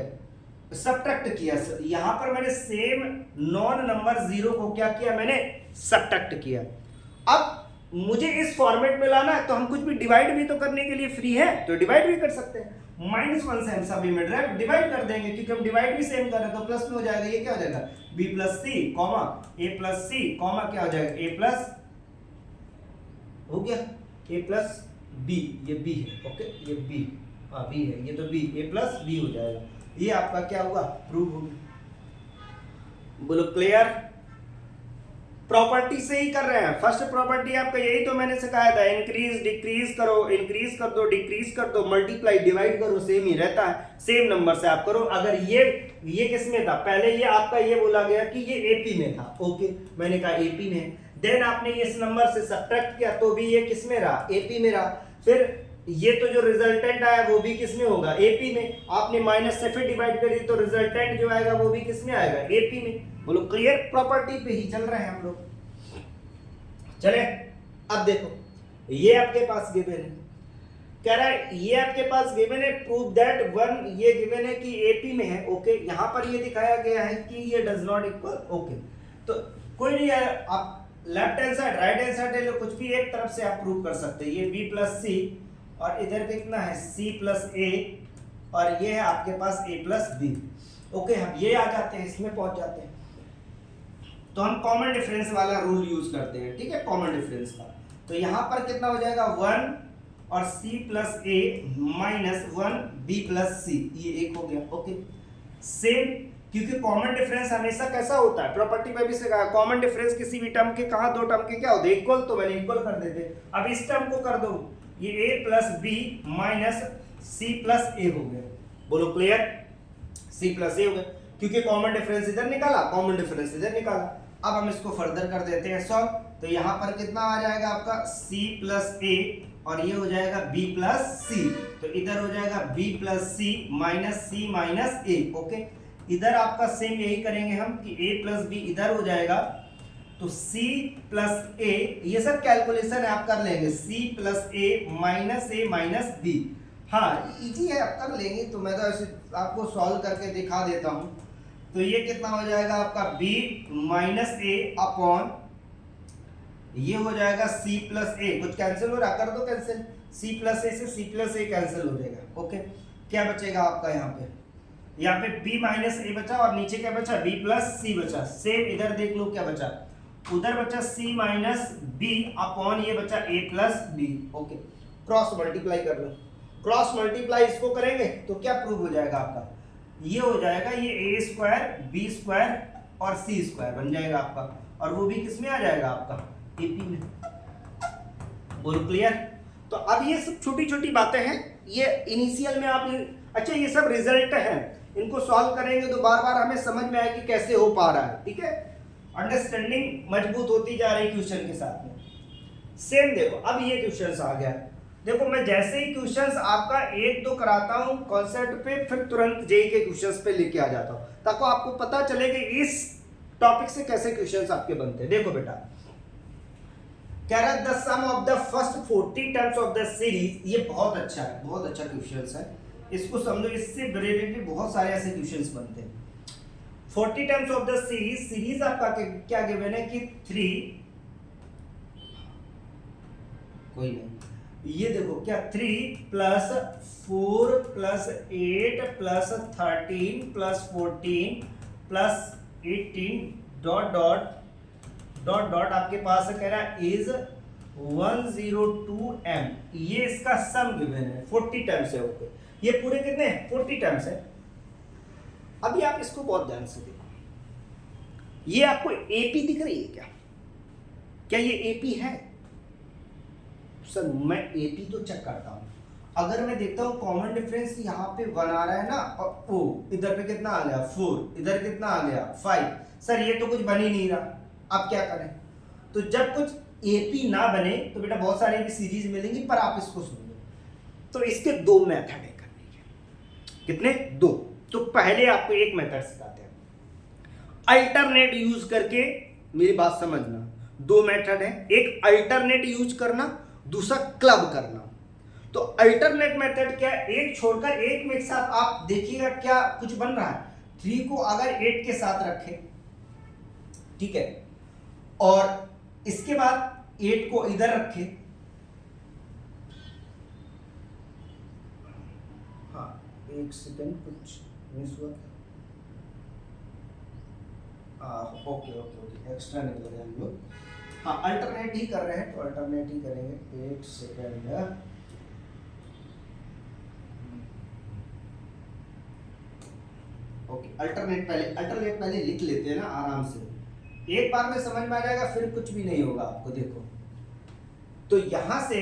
सब्ट्रैक्ट किया। यहाँ पर मैंने सेम नॉन नंबर जीरो को क्या किया, मैंने सब्ट्रैक्ट किया। अब मुझे इस फॉर्मेट में लाना है तो हम कुछ भी डिवाइड भी तो करने के लिए फ्री है, तो डिवाइड भी कर सकते हैं। -1 सेम सा भी में डिवाइड कर देंगे, क्योंकि हम डिवाइड भी सेम कर रहे हैं तो प्लस में हो जाएगा। ये क्या हो जाएगा, b plus C comma a plus C comma क्या हो जाएगा, a प्लस हो गया, a प्लस b, ये b है। ओके, ये b, हाँ b है, ये तो b, a प्लस b हो जाएगा। ये आपका क्या हुआ, प्रूव हो गया। बोलो क्लियर। प्रॉपर्टी से ही कर रहे हैं। फर्स्ट प्रॉपर्टी आपका यही तो मैंने सिखाया था, इंक्रीज डिक्रीज करो, इंक्रीज कर दो, डिक्रीज कर दो, मल्टीप्लाई डिवाइड करो, सेम ही रहता है, सेम नंबर से आप करो। अगर ये किस में था, पहले ये आपका ये बोला गया कि ये एपी में था। ओके, मैंने कहा एपी में, देन आपने इस नंबर से सब्ट्रैक्ट किया तो भी ये किस में रहा, एपी में रहा। फिर ये तो जो रिजल्टेंट आया वो भी किस में होगा, एपी में। आपने माइनस से फिर डिवाइड करी तो रिजल्टेंट जो आएगा वो भी किस में आएगा, एपी में। बोलो क्लियर। प्रॉपर्टी पे ही चल रहे हैं हम लोग। चले अब देखो, ये आपके पास गिवन है, कह रहा है ये आपके पास गिवन है, प्रूव दैट 1 ये गिवन है कि एपी में है। ओके, यहां पर ये दिखाया गया है कि ये डज नॉट इक्वल। ओके, तो कोई नहीं है, आप left hand side right hand side ले लो, कुछ भी एक तरफ से आप प्रूव कर सकते हैं। ये b प्लस सी और इधर कितना है c प्लस ए और ये है आपके पास a प्लस बी। ओके, हम ये आ जाते हैं, इसमें पहुंच जाते हैं तो हम कॉमन डिफरेंस वाला रूल यूज करते हैं। ठीक है, कॉमन डिफरेंस का। तो यहां पर कितना हो जाएगा, 1 और c प्लस ए माइनस 1 b प्लस सी, ये एक हो गया। ओके, सेम, क्योंकि कॉमन डिफरेंस हमेशा कैसा होता है, प्रॉपर्टी में भी सिखाया, कॉमन डिफरेंस किसी भी टर्म के कहा दो टर्म के क्या होते हैं, इक्वल, तो मैंने इक्वल कर देते। अब इस टर्म को कर दो, ये a plus B minus c plus A हो गया। बोलो क्लियर, c प्लस ए हो गया, क्योंकि कॉमन डिफरेंस इधर निकाला, कॉमन डिफरेंस इधर निकाला। अब हम इसको फर्दर कर देते हैं सॉल्व। तो यहाँ पर कितना आ जाएगा आपका c प्लस ए और ये हो जाएगा b प्लस सी, तो इधर हो जाएगा b plus C minus a। Okay, इधर आपका सेम यही करेंगे हम कि a प्लस बी इधर हो जाएगा, तो c प्लस a, ये सब कैलकुलेशन है आप कर लेंगे, c plus a minus b। हाँ इजी है, आप कर लेंगे, तो मैं तो ऐसे आपको सॉल्व करके दिखा देता हूँ। तो ये कितना हो जाएगा आपका b माइनस a अपॉन, ये हो जाएगा c प्लस a, कुछ कैंसिल हो रहा, कर दो कैंसिल, c प्लस a से c प्लस a कैंसिल हो जाएगा। ओके, क्या बचेगा आपका यहाँ पे b माइनस a बचा और नीचे क्या बचा, b प्लस c बचा। सेम इधर देख लो क्या बचा, उधर बचा c माइनस b अपॉन ये बचा a plus b। Okay, cross multiply कर लो, क्रॉस मल्टीप्लाई इसको करेंगे तो क्या प्रूव हो जाएगा आपका, ये हो जाएगा ये a स्क्वायर b स्क्वायर और c स्क्वायर बन जाएगा आपका, और वो भी किस में आ जाएगा आपका AP में। बोलो क्लियर। तो अब ये सब छोटी छोटी बातें हैं, ये इनिशियल में आप, अच्छा ये सब रिजल्ट है, इनको सॉल्व करेंगे तो बार बार हमें समझ में आएगी कैसे हो पा रहा है। ठीक है, अंडरस्टैंडिंग मजबूत होती जा रही क्वेश्चन के साथ में। सेम देखो अब ये क्वेश्चंस आ गया, देखो मैं जैसे ही क्वेश्चंस आपका एक दो कराता हूं कॉन्सेप्ट पे, फिर तुरंत जेई के क्वेश्चंस पे लेके आ जाता हूं, ताकि आपको पता चले कि इस टॉपिक से कैसे क्वेश्चंस आपके बनते हैं। देखो बेटा, कह रहा है the sum of the first 40 terms of the series, ये बहुत अच्छा है, बहुत अच्छा क्वेश्चंस है, इसको समझो, इससे रिलेटेड बहुत सारे ऐसे क्वेश्चंस बनते हैं। 40 terms of the series, series आपका क्या गिवन है कि 3, कोई नहीं, ये देखो क्या 3 plus 4 plus 8 plus 13 plus 14 plus 18 dot dot dot dot आपके पास कह रहा है इज 102m, ये इसका सम गिवन है, 40 टर्म्स है। ओके, ये पूरे कितने 40 टर्म्स है। अभी आप इसको बहुत ध्यान से देखो, ये आपको एपी दिख रही है क्या, क्या ये एपी है? सर मैं एपी तो चेक करता हूं, अगर मैं देखता हूं कॉमन डिफरेंस यहाँ पे 1 आ रहा है ना, और ओ इधर पे कितना आ गया 4, इधर कितना आ गया 5, सर ये तो कुछ बन ही नहीं रहा, आप क्या करें? तो जब कुछ एपी ना बने तो बेटा बहुत सारी सीरीज मिलेंगी, पर आप इसको सुन लो। तो इसके दो मेथड है करने के, कितने? दो। तो पहले आपको एक मेथड सिखाते हैं, अल्टरनेट यूज करके, मेरी बात समझना, दो मेथड है, एक अल्टरनेट यूज करना, दूसरा क्लब करना। तो अल्टरनेट मेथड क्या है, एक छोड़कर एक में एक साथ आप देखिएगा क्या कुछ बन रहा है। 3 को अगर 8 के साथ रखें, ठीक है, और इसके बाद 8 को इधर रखें, हाँ एक सेकंड कुछ मिस हुआ, ओके ओके ओके, एक्स्ट्रा निकल गया हम लोग। हाँ अल्टरनेट ही कर रहे हैं, तो अल्टरनेट ही करेंगे, एक सेकंड। ओके, अल्टरनेट पहले लिख लेते हैं ना आराम से, एक बार में समझ में आ जाएगा, फिर कुछ भी नहीं होगा आपको। देखो तो यहां से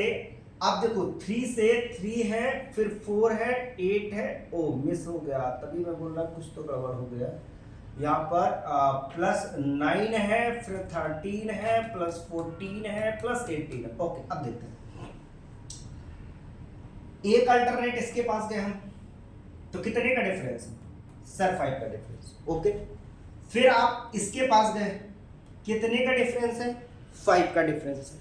आप देखो 3 से 3 है, फिर 4 है, 8 है, ओ मिस हो गया, तभी मैं बोल रहा कुछ तो गड़बड़ हो गया। यहाँ पर प्लस 9 है, फिर 13 है, प्लस 14 है, प्लस 18 है। ओके, अब देखते हैं, एक अल्टरनेट इसके पास गए हम, तो कितने का डिफरेंस है? सर 5 का डिफरेंस। ओके, फिर आप इसके पास गए, कितने का डिफरेंस है? 5 का डिफरेंस है।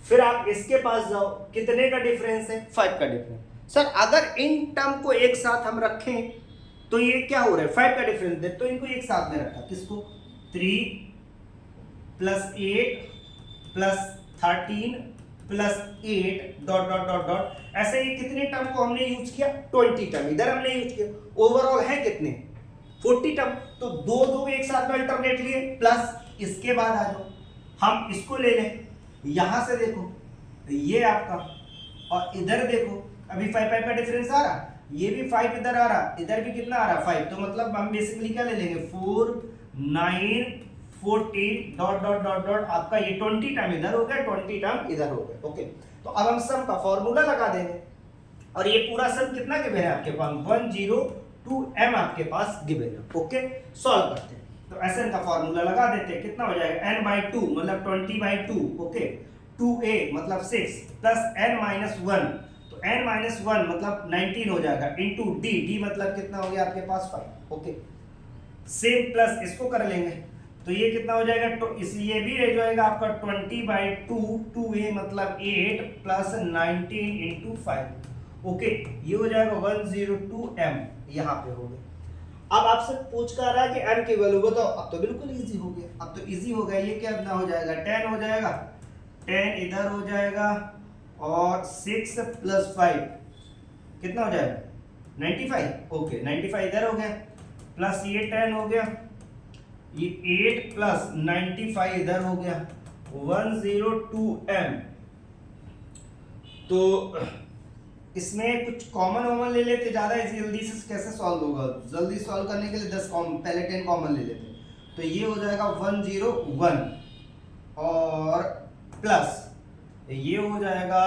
फिर आप इसके पास जाओ, कितने का डिफरेंस है? 5 का डिफरेंस। सर अगर इन टर्म को एक साथ हम रखें तो ये क्या हो रहा है? 5 का डिफरेंस दे, तो इनको एक साथ में रखा, किसको? 3 plus 8 plus 13 plus 8 dot dot dot dot, ऐसे ही कितने टर्म को हमने यूज किया? 20 टर्म इधर हमने यूज किया, ओवरऑल है कितने? 40 टर्म। तो दो दो एक साथ में अल्टरनेट लिए, प्लस इसके बाद आ जाओ, हम इसको ले लें, यहां से देखो ये आपका, और इधर देखो अभी 5 का डिफरेंस आ रहा, ये भी 5 इधर आ रहा, इधर भी कितना आ रहा? 5। तो मतलब हम बेसिकली क्या ले लेंगे? 4 9 40 डॉट डॉट डॉट डॉट, आपका ये 20 टर्म इधर हो गया, 20 टर्म इधर हो गया। ओके, तो अब हम सम का फॉर्मूला लगा देंगे, और ये पूरा सम कितना गिवन है आपके पास? 102m आपके पास गिवन है। ओके, सॉल्व करते हैं, तो Sn का फॉर्मूला लगा देते हैं, कितना हो जाएगा? n/2 मतलब 20/2। ओके, 2a मतलब 6 प्लस n माइनस 1, तो n माइनस 1 मतलब 19 हो जाएगा इंटू d मतलब कितना हो गया आपके पास 5। ओके, सेम प्लस इसको कर लेंगे तो ये कितना हो जाएगा, तो इसलिए भी रह जाएगा आपका 20/2, 2a मतलब 8 प्लस 19 इंटू 5। ओके, ये हो जाएगा 102m, यहाँ पे हो गया। अब आपसे पूछ कर रहा है कि m की वैल्यू बताओ, अब तो बिल्कुल इजी हो गया, अब तो इजी हो गया। ये क्या अपना हो जाएगा 10 हो जाएगा, 10 इधर हो जाएगा और 6 प्लस 5 कितना हो जाएगा 95। ओके, 95 इधर हो गया प्लस ये 10 हो गया, ये 8 प्लस 95 इधर हो गया 102m। तो इसमें कुछ कॉमन ले लेते, ज्यादा जल्दी से कैसे सॉल्व होगा, जल्दी सॉल्व करने के लिए 10 कॉमन, पहले 10 कॉमन ले लेते। तो ये हो जाएगा 101 और प्लस ये हो जाएगा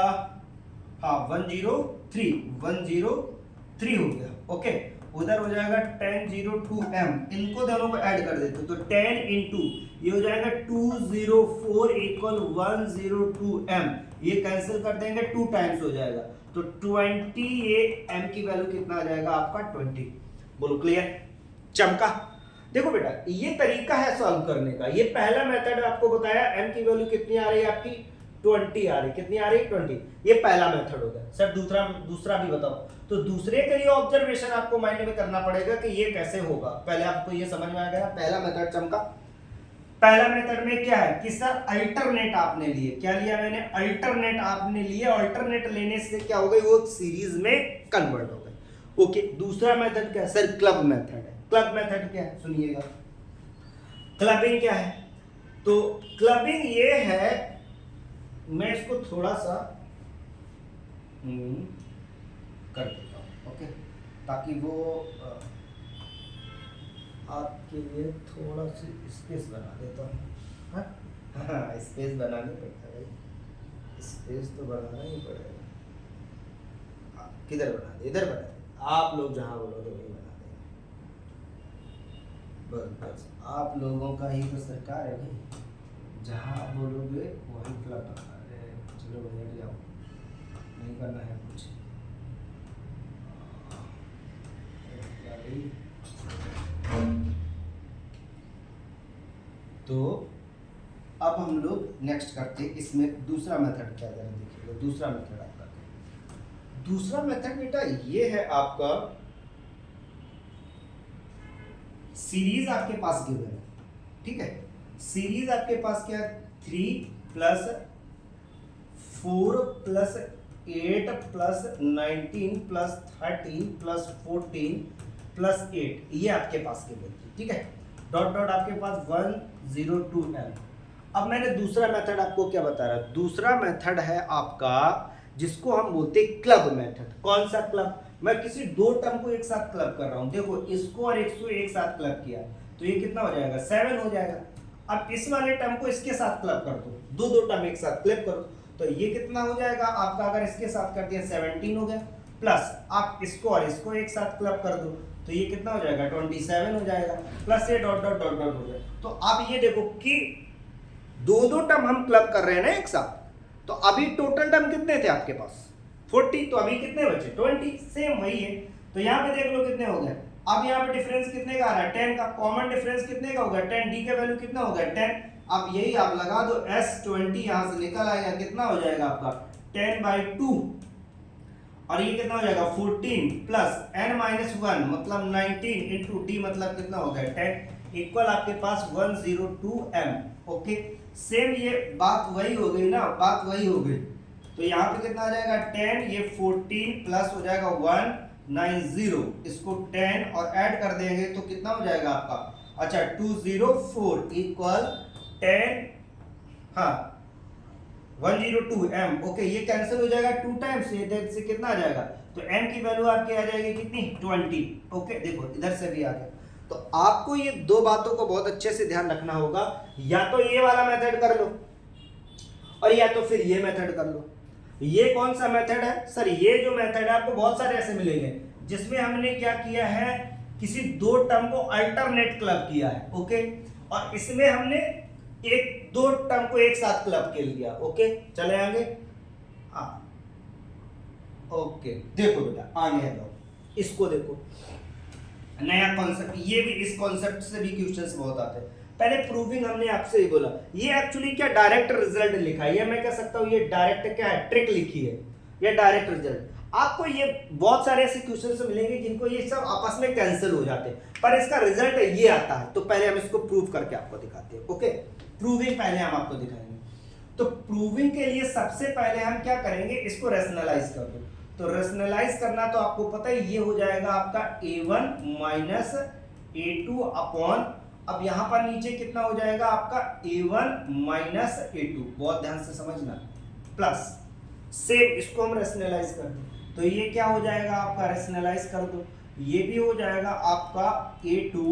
हाँ 103 हो गया। ओके, उधर हो जाएगा 1002m, इनको दोनों को ऐड कर देते तो 10 इंटू ये हो जाएगा 204 इक्वल 102m, ये कैंसिल कर देंगे 2 टाइम्स हो जाएगा तो 20, ये m की वैल्यू कितना आ जाएगा आपका 20। बोलो क्लियर, चमका। देखो बेटा ये तरीका है सॉल्व करने का, ये पहला मेथड आपको बताया, m की वैल्यू कितनी आ रही है आपकी 20 आ रही, कितनी आ रही 20, ये पहला मेथड हो गया। सर दूसरा भी बताओ, तो दूसरे के लिए ऑब्जर्वेशन आपको माइंड में करना पड़ेगा कि ये कैसे होगा। पहले आपको ये समझ में आ गया, पहला मेथड चमका। पहला मेथड में क्या है कि सर अल्टरनेट आपने लिए, क्या लिया मैंने अल्टरनेट आपने लिए, अल्टरनेट लेने से क्या हो गई वो सीरीज में कन्वर्ट हो गई। ओके, दूसरा मेथड क्या है सर क्लब मेथड है। क्लब मेथड क्या है सुनिएगा, क्लबिंग क्या है, तो क्लबिंग ये है, मैं इसको थोड़ा सा कर देता हूँ ओके, ताकि वो आपके लिए थोड़ा सी स्पेस बना देता हूँ। हाँ स्पेस बनानी पड़ता है भाई, स्पेस तो बनाना ही पड़ेगा। किधर बना दे, इधर बना दे, आप लोग जहाँ बोलोगे वही बना देंगे। बस आप लोगों का ही तो सरकार है भाई, जहाँ आप बोलोगे वही क्लब बना। चलो भैया जाओ, नहीं करना है कुछ। तो अब हम लोग नेक्स्ट करते हैं, इसमें दूसरा मेथड क्या है देखिए। दूसरा मेथड आपका, दूसरा मेथड बेटा ये है आपका, सीरीज आपके पास गिवन है, ठीक है। सीरीज आपके पास क्या है 3 plus 4 plus 8 plus 19 plus 13 plus 14 plus 8, ये आपके पास गिवन थी, ठीक है। डॉट डॉट आपके पास 102m। अब मैंने दूसरा मेथड आपको क्या बता रहा, दूसरा मेथड है आपका जिसको हम बोलते हैं क्लब मेथड। कौन सा क्लब, मैं किसी दो टर्म को एक साथ क्लब कर रहा हूं, देखो इसको और इसको एक साथ क्लब किया तो ये कितना हो जाएगा 7 हो जाएगा। अब इस वाले टर्म को इसके साथ क्लब कर दो, दो टर्म एक साथ क्लब करो तो ये कितना हो जाएगा आपका, अगर इसके साथ कर दिया 17 हो गया, प्लस आप इसको और इसको एक साथ क्लब कर दो तो ये कितना हो जाएगा 27 हो जाएगा, प्लस ये डॉट डॉट डॉट डॉट हो जाएगा। तो आप ये देखो कि दो टर्म हम क्लब कर रहे हैं ना एक साथ, तो अभी टोटल टर्म कितने थे आपके पास 40, तो अभी कितने बचे 20, सेम वही है। तो यहाँ पे देख लो कितने हो गए। अब यहाँ पे डिफरेंस कितने का आ रहा है 10 का, कॉमन डिफरेंस कितने का होगा 10, डी का वैल्यू कितना होगा 10। अब यही आप लगा दो S20 यहाँ से निकल आएगा, कितना हो जाएगा आपका 10/2 और ये कितना हो जाएगा 14 प्लस n-1 मतलब 19 इंटू डी मतलब कितना हो गया 10 इक्वल आपके पास 102m। ओके, सेम ये बात वही हो गई ना, बात वही हो गई। तो यहाँ पे कितना आ जाएगा 10, ये 14 प्लस हो जाएगा 190, इसको 10 और ऐड कर देंगे तो कितना हो जाएगा आपका, अच्छा 204 इक्वल 10 हाँ 102m। ओके, ये कैंसिल हो जाएगा 2 टाइम्स, ये से कितना आ जाएगा, तो m की वैल्यू आपकी आ जाएगी कितनी 20। ओके, देखो इधर से भी आ गया। तो आपको ये दो बातों को बहुत अच्छे से ध्यान रखना होगा, या तो ये वाला मेथड कर लो और या तो फिर ये मेथड कर लो। ये कौन सा मेथड है सर, ये जो मेथड है आपको बहुत सारे ऐसे मिलेंगे जिसमें हमने क्या किया है, किसी दो टर्म को अल्टरनेट क्लब किया है। ओके, और इसमें हमने एक दो टर्म को एक साथ क्लब कर लिया। ओके चले आगे। हाँ ओके देखो बेटा आगे लो, इसको देखो नया कॉन्सेप्ट, ये भी इस कॉन्सेप्ट से भी क्वेश्चंस बहुत आते हैं। पहले प्रूविंग हमने आपसे ही बोला, ये एक्चुअली क्या डायरेक्ट रिजल्ट लिखा है, ये मैं कह सकता हूँ ये डायरेक्ट क्या है ट्रिक लिखी है, ये डायरेक्ट रिजल्ट। आपको ये बहुत सारे ऐसे क्वेश्चंस मिलेंगे जिनको ये सब आपस में कैंसिल हो जाते हैं, पर इसका रिजल्ट ये आता है। तो पहले हम इसको प्रूव करके आपको दिखाते हैं। ओके प्रूविंग पहले हम आपको दिखाएंगे। तो प्रूविंग के लिए सबसे पहले हम क्या करेंगे, इसको रैशनलाइज कर दो। तो रैशनलाइज करना तो आपको पता है, ये हो जाएगा आपका a1 माइनस a2 अपॉन, अब यहां पर नीचे कितना हो जाएगा आपका a1 माइनस a2, बहुत ध्यान से समझना, प्लस सेम इसको हम रैशनलाइज कर दो। तो ये क्या हो जाएगा आपका, रैशनलाइज कर दो, ये भी हो जाएगा आपका a2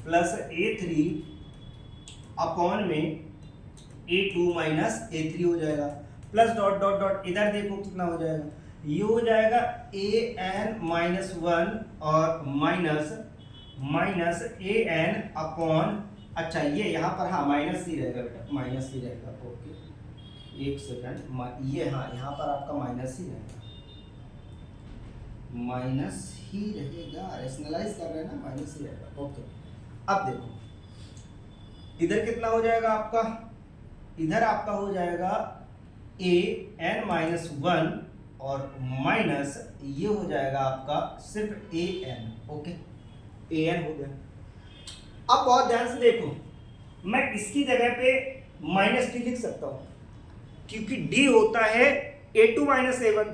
प्लस a3 अपॉन में a2 माइनस a3 हो जाएगा, प्लस डॉट डॉट डॉट, इधर देखो कितना हो जाएगा, ये हो जाएगा an माइनस 1 और माइनस माइनस an अपॉन, अच्छा ये यहाँ पर हाँ माइनस ही रहेगा बेटा, माइनस ही रहेगा। ओके एक सेकंड, ये हाँ यहाँ पर आपका माइनस ही रहेगा, माइनस ही रहेगा, रैशनलाइज कर रहे हैं ना, माइनस ही रहेगा। ओके अब देखो इधर कितना हो जाएगा आपका, इधर आपका हो जाएगा an माइनस 1 और माइनस ये हो जाएगा आपका सिर्फ an। ओके an हो गया। अब बहुत ध्यान से देखो, मैं इसकी जगह पे माइनस डी लिख सकता हूं, क्योंकि डी होता है a2 माइनस a1,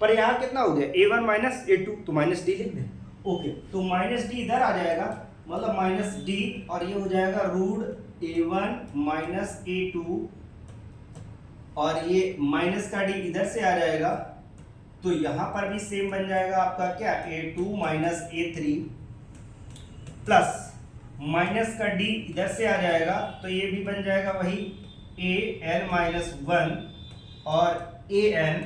पर यहां कितना हो गया a1 माइनस a2, तो माइनस डी लिख दें। ओके तो माइनस डी इधर आ जाएगा, मतलब माइनस डी, और ये हो जाएगा रूट a1 माइनस a2, और ये माइनस का डी इधर से आ जाएगा, तो यहां पर भी सेम बन जाएगा आपका क्या a2 minus a3, plus minus का डी इधर से आ जाएगा, तो ये भी बन जाएगा वही an माइनस 1 और an।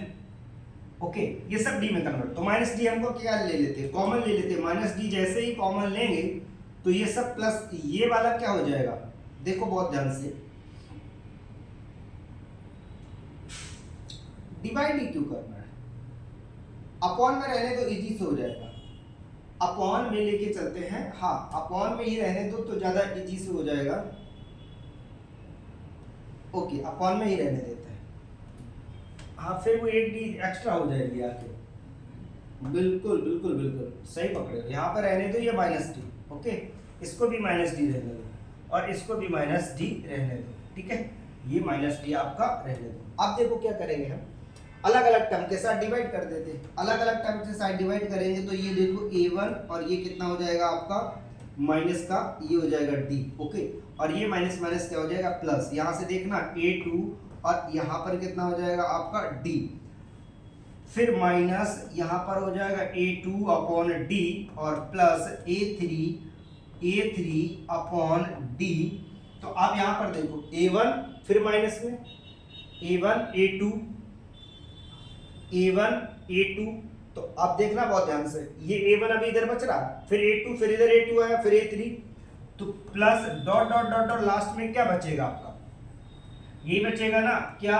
ओके ये सब डी में कन्वर्ट, तो माइनस डी हमको क्या ले लेते हैं, कॉमन ले लेते हैं। माइनस डी जैसे ही कॉमन लेंगे तो ये सब प्लस ये वाला क्या हो जाएगा, देखो बहुत ध्यान से, डिवाइड ही क्यों करना है, अपॉन में रहने दो, इजी से हो जाएगा। अपॉन में लेके चलते हैं, हाँ अपॉन में ही रहने दो तो ज्यादा इजी से हो जाएगा। ओके अपॉन में ही रहने देते हैं, हाँ फिर वो एक डी एक्स्ट्रा हो जाएगी आके। बिल्कुल बिल्कुल बिल्कुल सही पकड़े हो, यहाँ पर रहने दो ये माइनस डी। ओके इसको भी माइनस डी रहने दो और इसको भी माइनस डी रहने दो, ठीक है ये माइनस डी आपका रहने दो। अब देखो क्या करेंगे, हम अलग अलग टर्म के साथ डिवाइड कर देते हैं। अलग अलग टर्म के साथ डिवाइड करेंगे तो ये देखो a1 और ये कितना हो जाएगा आपका माइनस का, ये हो जाएगा d। ओके और ये माइनस माइनस क्या हो जाएगा प्लस, यहाँ से देखना a2 और यहाँ पर कितना हो जाएगा आपका d, फिर माइनस यहाँ पर हो जाएगा a2 अपॉन d और प्लस a3 अपॉन d। तो आप यहाँ पर देखो a1 फिर माइनस में a1 a2, तो आप देखना बहुत ध्यान से, ये a1 अभी इधर बच रहा, फिर a2, फिर इधर a2 आया, फिर a3, तो plus dot dot dot dot, last में क्या बचेगा आपका, यही बचेगा ना क्या,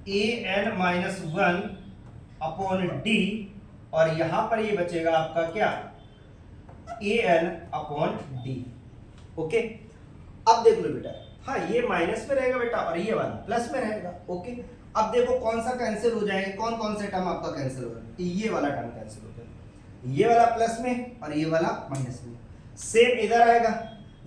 an माइनस 1 अपॉन d, और यहां पर ये बचेगा आपका क्या an अपॉन d। ओके अब देख लो बेटा, हाँ ये माइनस में रहेगा बेटा और ये वाला प्लस में रहेगा। ओके अब देखो कौन सा कैंसिल हो जाएगा, कौन कौन से टर्म आपका कैंसिल हो जाएगा, ये वाला टर्म कैंसिल हो जाएगा, ये वाला प्लस में और ये वाला माइनस में। सेम इधर आएगा,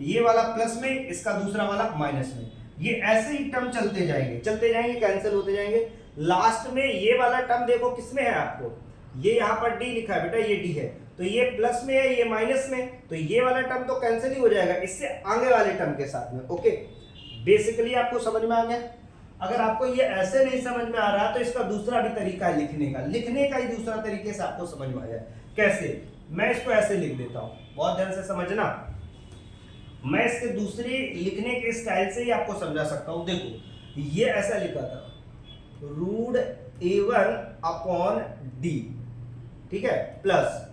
ये वाला प्लस में, इसका दूसरा वाला माइनस में, ये ऐसे ही टर्म चलते जाएंगे कैंसिल होते जाएंगे। लास्ट में ये वाला टर्म देखो किसमें है आपको, ये यहाँ पर डी लिखा है बेटा, ये डी है, तो ये प्लस में है, ये माइनस में, तो ये वाला टर्म तो कैंसिल ही हो जाएगा इससे आगे वाले टर्म के साथ में। ओके बेसिकली आपको समझ में आ गया। अगर आपको ये ऐसे नहीं समझ में आ रहा तो इसका दूसरा भी तरीका है लिखने का ही दूसरा तरीके से आपको समझ में आ जाए। कैसे, मैं इसको ऐसे लिख देता हूं, बहुत ध्यान से समझना, मैं इसके दूसरी लिखने के स्टाइल से ही आपको समझा सकता हूं। देखो ये ऐसा लिखा था रूट a1 अपॉन d, ठीक है, प्लस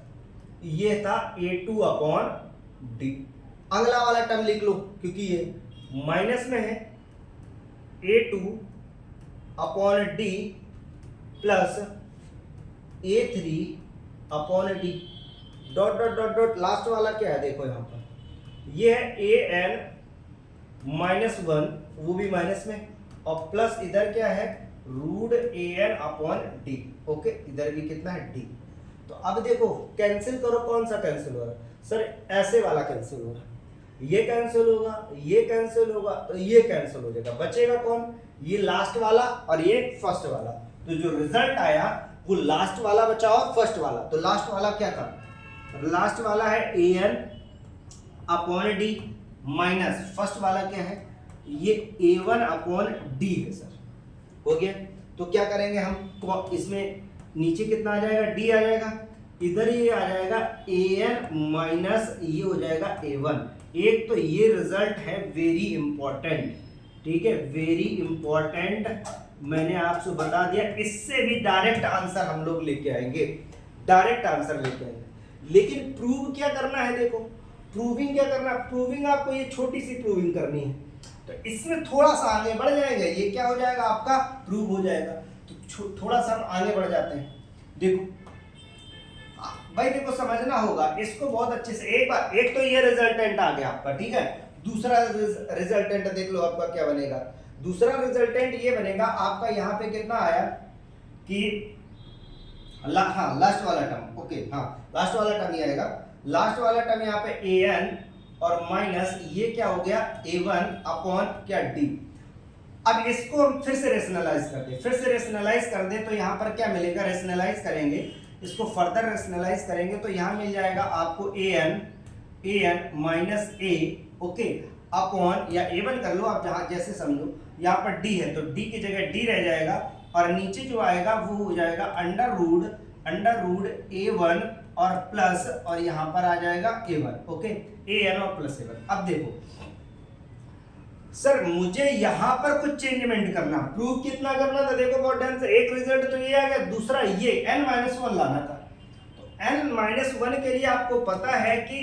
ये था a2 अपॉन d। अगला वाला टर्म लिख लो क्योंकि ये माइनस में है A2 upon D plus A3 upon D dot dot dot dot last वाला क्या है देखो यहां पर ये है AN माइनस 1 वो भी माइनस में और प्लस इधर क्या है root AN upon D. Okay इधर भी कितना है डी। तो अब देखो कैंसिल करो कौन सा कैंसिल हो रहा है सर ऐसे वाला कैंसिल हो रहा है ये कैंसिल होगा ये कैंसिल होगा तो ये कैंसिल हो जाएगा बचेगा कौन ये लास्ट वाला और ये फर्स्ट वाला। तो जो रिजल्ट आया वो लास्ट वाला बचा और फर्स्ट वाला। तो लास्ट वाला क्या था लास्ट वाला है AN upon D minus first वाला क्या है ये A1 अपॉन डी है सर। हो गया। तो क्या करेंगे हम इसमें नीचे कितना आ जाएगा डी आ जाएगा इधर ये आ जाएगा AN माइनस ये हो जाएगा A1। एक तो ये रिजल्ट है वेरी इंपॉर्टेंट ठीक है वेरी इंपॉर्टेंट मैंने आपसे बता दिया। इससे भी डायरेक्ट आंसर हम लोग लेके आएंगे डायरेक्ट आंसर लेके आएंगे। लेकिन प्रूव क्या करना है देखो प्रूविंग क्या करना है प्रूविंग आपको ये छोटी सी प्रूविंग करनी है। तो इसमें थोड़ा सा आगे बढ़ जाएंगे ये क्या हो जाएगा आपका प्रूव हो जाएगा। तो थोड़ा सा आगे बढ़ जाते हैं देखो भाई देखो समझना होगा इसको बहुत अच्छे से। एक बार एक तो ये रिजल्टेंट आ गया आपका ठीक है दूसरा रिजल्टेंट देख लो आपका क्या बनेगा। दूसरा रिजल्टेंट ये बनेगा आपका यहाँ पे कितना आया कि हाँ लास्ट वाला टर्म ओके हाँ लास्ट वाला टर्म ये आएगा। लास्ट वाला टर्म यहाँ पे AN और माइनस ये क्या हो गया A1 अपॉन क्या D। अब इसको हम फिर से रेशनलाइज कर दें फिर से रेशनलाइज कर दें तो यहाँ पर क्या मिलेगा रेशनलाइज करेंगे इसको फर्दर रेशनलाइज करेंगे तो यहाँ मिल जाएगा आपको AN minus A okay upon या A1 कर लो आप जहाँ जैसे समझो यहाँ पर D है तो D की जगह D रह जाएगा और नीचे जो आएगा वो हो जाएगा अंडर रूट A1 और प्लस और यहाँ पर आ जाएगा A1 ओके AN और प्लस A1। अब देखो सर मुझे यहाँ पर कुछ चेंजमेंट करना प्रूफ कितना करना था देखो बहुत ध्यान से। एक रिजल्ट तो ये आ गया दूसरा ये n-1 लाना था। तो n-1 के लिए आपको पता है कि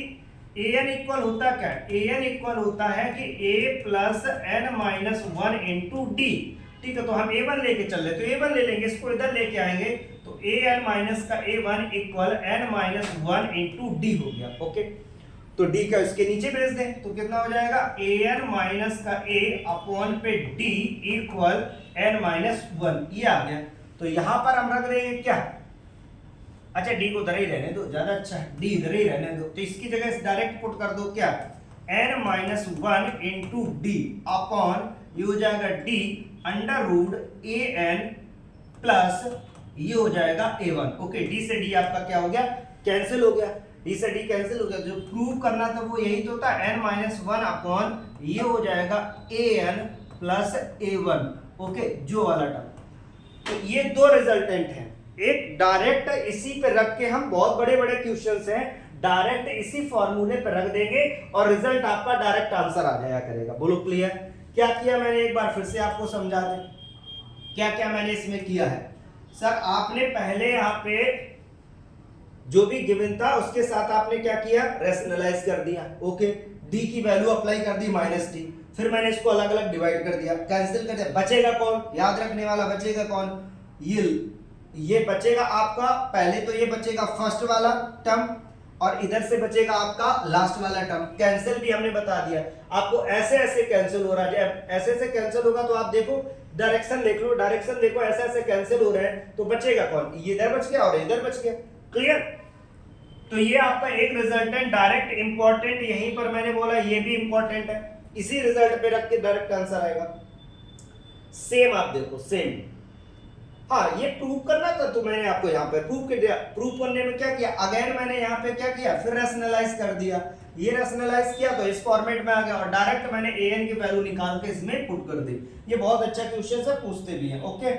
AN इक्वल होता क्या AN इक्वल होता है कि A plus n-1 into D. ठीक है तो हम A1 लेके चल रहे तो A1 ले लेंगे इसको इधर लेके आएंगे तो AN माइनस का A1 equal n-1 into D हो गया ओके। तो D का इसके नीचे भेज दें तो कितना हो जाएगा AN माइनस का A अपॉन पे D इक्वल n-1 ये आ गया। तो यहां पर हम रख देंगे क्या अच्छा D को इधर ही रहने दो ज्यादा अच्छा है D इधर ही रहने दो। तो इसकी जगह डायरेक्ट पुट कर दो क्या n-1 इंटू डी अपॉन ये हो जाएगा D under root AN plus ये हो जाएगा A1 ओके। D से D आपका क्या हो गया कैंसिल हो गया D से D कैंसिल हो गया। जो प्रूव करना था वो यही तो था n-1 अपॉन ये हो जाएगा AN प्लस A1 ओके जो वाला टर्म। तो ये दो रिजल्टेंट हैं एक डायरेक्ट इसी पे रख के हम बहुत बड़े बड़े क्वेश्चंस हैं डायरेक्ट इसी फॉर्मूले पे रख देंगे और रिजल्ट आपका डायरेक्ट आंसर आ जाया करेगा। बोलो क्लियर क्या किया मैंने एक बार फिर से आपको समझा दें क्या क्या मैंने इसमें किया है। सर आपने पहले यहाँ पे जो भी गिवन था उसके साथ आपने क्या किया रेशनलाइज कर दिया ओके। D की वैल्यू अप्लाई कर दी -D फिर मैंने इसको अलग अलग डिवाइड कर दिया कैंसिल कर दिया बचेगा कौन याद रखने वाला बचेगा कौन ये बचेगा आपका पहले तो ये बचेगा फर्स्ट वाला टर्म और इधर से बचेगा आपका लास्ट वाला टर्म। कैंसिल भी हमने बता दिया आपको ऐसे ऐसे कैंसिल हो रहा है ऐसे ऐसे कैंसिल होगा तो आप देखो डायरेक्शन देख लो डायरेक्शन देखो ऐसे ऐसे कैंसिल हो रहे हैं तो बचेगा कौन ये इधर बच गया और इधर बच गया क्लियर। तो ये आपका एक रिजल्टेंट डायरेक्ट इंपॉर्टेंट यहीं पर मैंने बोला ये भी इंपॉर्टेंट है इसी रिजल्ट पे रख के डायरेक्ट आंसर आएगा। सेम आप देखो सेम हाँ ये प्रूव करना था तो मैंने आपको यहाँ पे प्रूव करने में क्या किया अगेन मैंने यहाँ पे क्या किया फिर रैशनलाइज कर दिया ये रैशनलाइज किया तो इस फॉर्मेट में आ गया और डायरेक्ट मैंने AN की वैल्यू निकाल के इसमें पुट कर दी। ये बहुत अच्छा क्वेश्चन है पूछते भी हैं ओके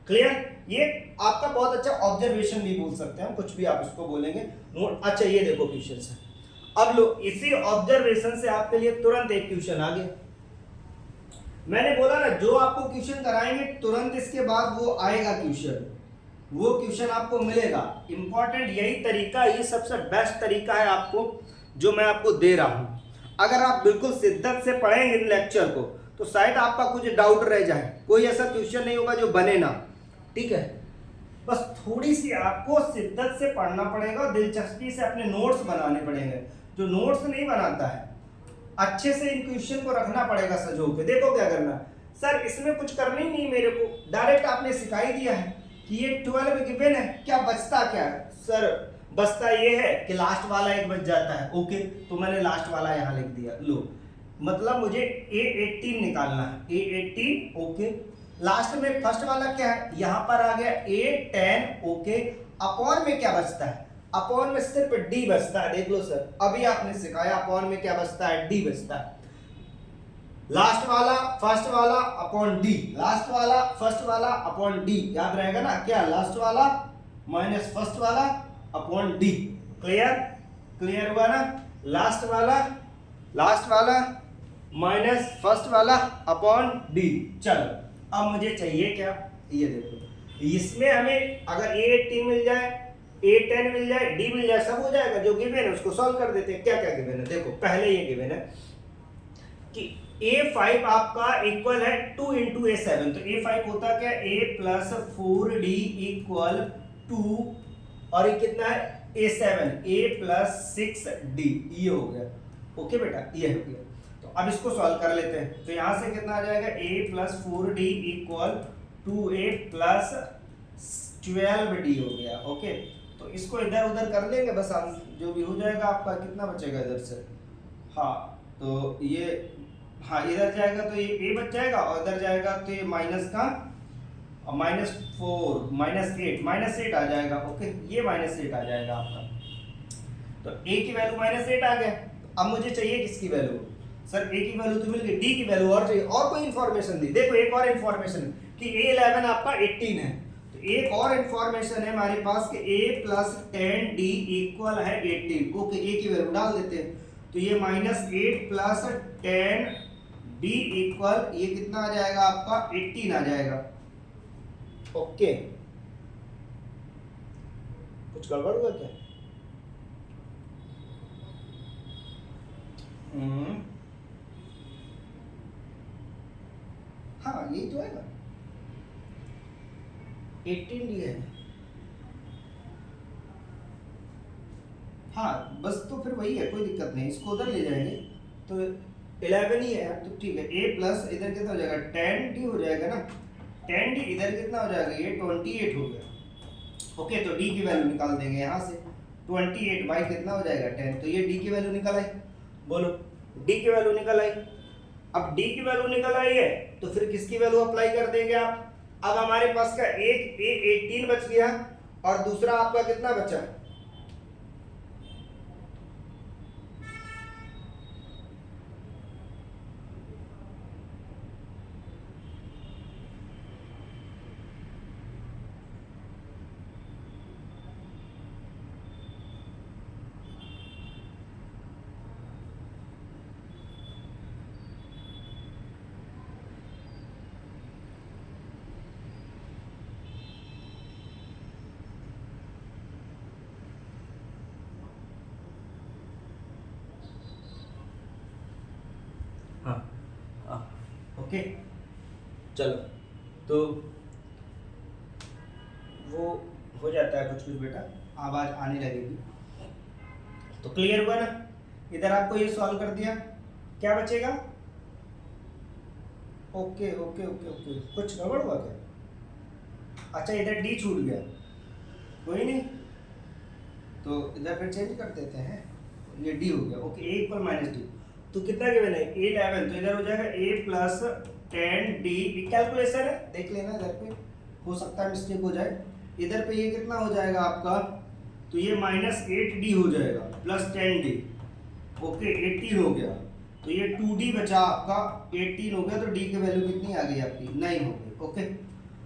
क्लियर। ये आपका बहुत अच्छा ऑब्जर्वेशन भी बोल सकते हैं कुछ भी आप इसको बोलेंगे अच्छा ये देखो क्वेश्चन है। अब लो इसी ऑब्जर्वेशन से आपके लिए तुरंत एक क्वेश्चन आ गया। मैंने बोला ना जो आपको क्वेश्चन कराएंगे तुरंत इसके बाद वो आएगा क्वेश्चन वो क्वेश्चन आपको मिलेगा। इंपॉर्टेंट यही तरीका ये सबसे बेस्ट तरीका है आपको जो मैं आपको दे रहा हूं। अगर आप बिल्कुल शिद्दत से पढ़ेंगे इन लेक्चर को तो शायद आपका कुछ डाउट रह जाए, कोई ऐसा क्वेश्चन नहीं होगा जो बने ना, ठीक है। बस थोड़ी सी आपको शिद्दत से पढ़ना पड़ेगा और दिलचस्पी से अपने नोट्स बनाने पड़ेंगे। जो नोट्स नहीं बनाता है अच्छे से इन क्वेश्चन को रखना पड़ेगा सजो के। देखो क्या करना, सर इसमें कुछ करना ही नहीं मेरे को, डायरेक्ट आपने सिखा ही दिया है कि ये 12 गिवन है, क्या बचता क्या है सर? बचता ये है कि लास्ट वाला एक बच जाता है। ओके, तो मैंने लास्ट वाला यहाँ लिख दिया। लो, मतलब मुझे A18 निकालना है, A18। ओके, लास्ट में फर्स्ट वाला क्या है, यहाँ पर आ गया A10। ओके, अपॉन में क्या बचता है, अपॉन में सिर्फ D बचता है। देख लो सर, अभी आपने सिखाया अपॉन में क्या बचता है, D बचता है। लास्ट वाला फर्स्ट वाला अपॉन D, लास्ट वाला फर्स्ट वाला अपॉन D, याद रहेगा ना क्या, लास्ट वाला माइनस फर्स्ट वाला अपॉन D। क्लियर, क्लियर हुआ ना? लास्ट वाला माइनस फर्स्ट वाला अपॉन D। चलो, अब मुझे चाहिए क्या, ये देखो, इसमें हमें अगर A18 मिल जाए, A10 मिल जाए, D मिल जाए, सब हो जाएगा। जो गिवन है उसको सॉल्व कर देते हैं। क्या क्या गिवन है, देखो पहले ये गिवन है कि A5 आपका इक्वल है 2 इंटू A7। तो A5 होता क्या, A प्लस 4D इक्वल 2, और ये कितना है A7, A प्लस 6D, ये हो गया। ओके बेटा, ये हो गया। तो अब इसको सॉल्व कर लेते हैं। तो यहां से कितना आ जाएगा, A plus 4D equal 2A plus 12D हो गया। ओके, तो इसको इधर उधर कर लेंगे, बस जो भी हो जाएगा आपका, कितना बचेगा इधर से, हाँ तो ये, हाँ इधर जाएगा तो ये A बच जाएगा, और इधर जाएगा तो ये माइनस का -4 -8 आ जाएगा। ओके, ये -8 आ जाएगा आपका। तो A की वैल्यू -8 आ गया। अब मुझे चाहिए किसकी वैल्यू, सर A की वैल्यू तो मिल गई, D की वैल्यू और चाहिए, और कोई इंफॉर्मेशन दी। देखो एक और इंफॉर्मेशन कि A11 आपका 18 है, तो एक और इंफॉर्मेशन है हमारे पास कि A प्लस 10D इक्वल है 18। ओके, A की वैल्यू डाल देते हैं। तो ये -8 प्लस 10D इक्वल, ये कितना आ जाएगा आपका, 18 आ जाएगा। ओके, कुछ गड़बड़ हुआ क्या? हाँ यही तो है ना, 18D है। हाँ बस, तो फिर वही है, कोई दिक्कत नहीं, इसको उधर ले जाएंगे तो 11 ही है यार। तो ठीक है, A प्लस इधर कितना हो जाएगा, 10D हो जाएगा ना, 10D इधर कितना हो जाएगा, ये 28 हो गया। ओके, तो D की वैल्यू निकाल देंगे यहाँ से, 28 बाई कितना हो जाएगा, 10। तो ये D की वैल्यू निकल आई, बोलो D की वैल्यू निकल आई। अब D की वैल्यू निकल आई है तो फिर किसकी वैल्यू अप्लाई कर देंगे आप। अब हमारे पास का एक A18 बच गया, और दूसरा आपका कितना बचा, हाँ ओके। चलो, तो वो हो जाता है कुछ कुछ बेटा, आवाज आने लगेगी। तो क्लियर हुआ ना, इधर आपको ये सॉल्व कर दिया, क्या बचेगा, ओके ओके ओके ओके, कुछ गड़बड़ हुआ क्या? अच्छा इधर D छूट गया, कोई नहीं, तो इधर फिर चेंज कर देते हैं, ये D हो गया। ओके, A इक्वल -D, तो कितना गिवन है, A11, तो इधर हो जाएगा A प्लस 10D। कैलकुलेशन है, देख लेना इधर पे, हो सकता है मिस्टेक हो जाए। इधर पे ये कितना हो जाएगा आपका, तो ये -8D हो जाएगा प्लस 10D। ओके, 18 हो गया, तो ये 2D बचा आपका, 18 हो गया, तो D की वैल्यू कितनी आ गई आपकी, 9 हो गई। ओके,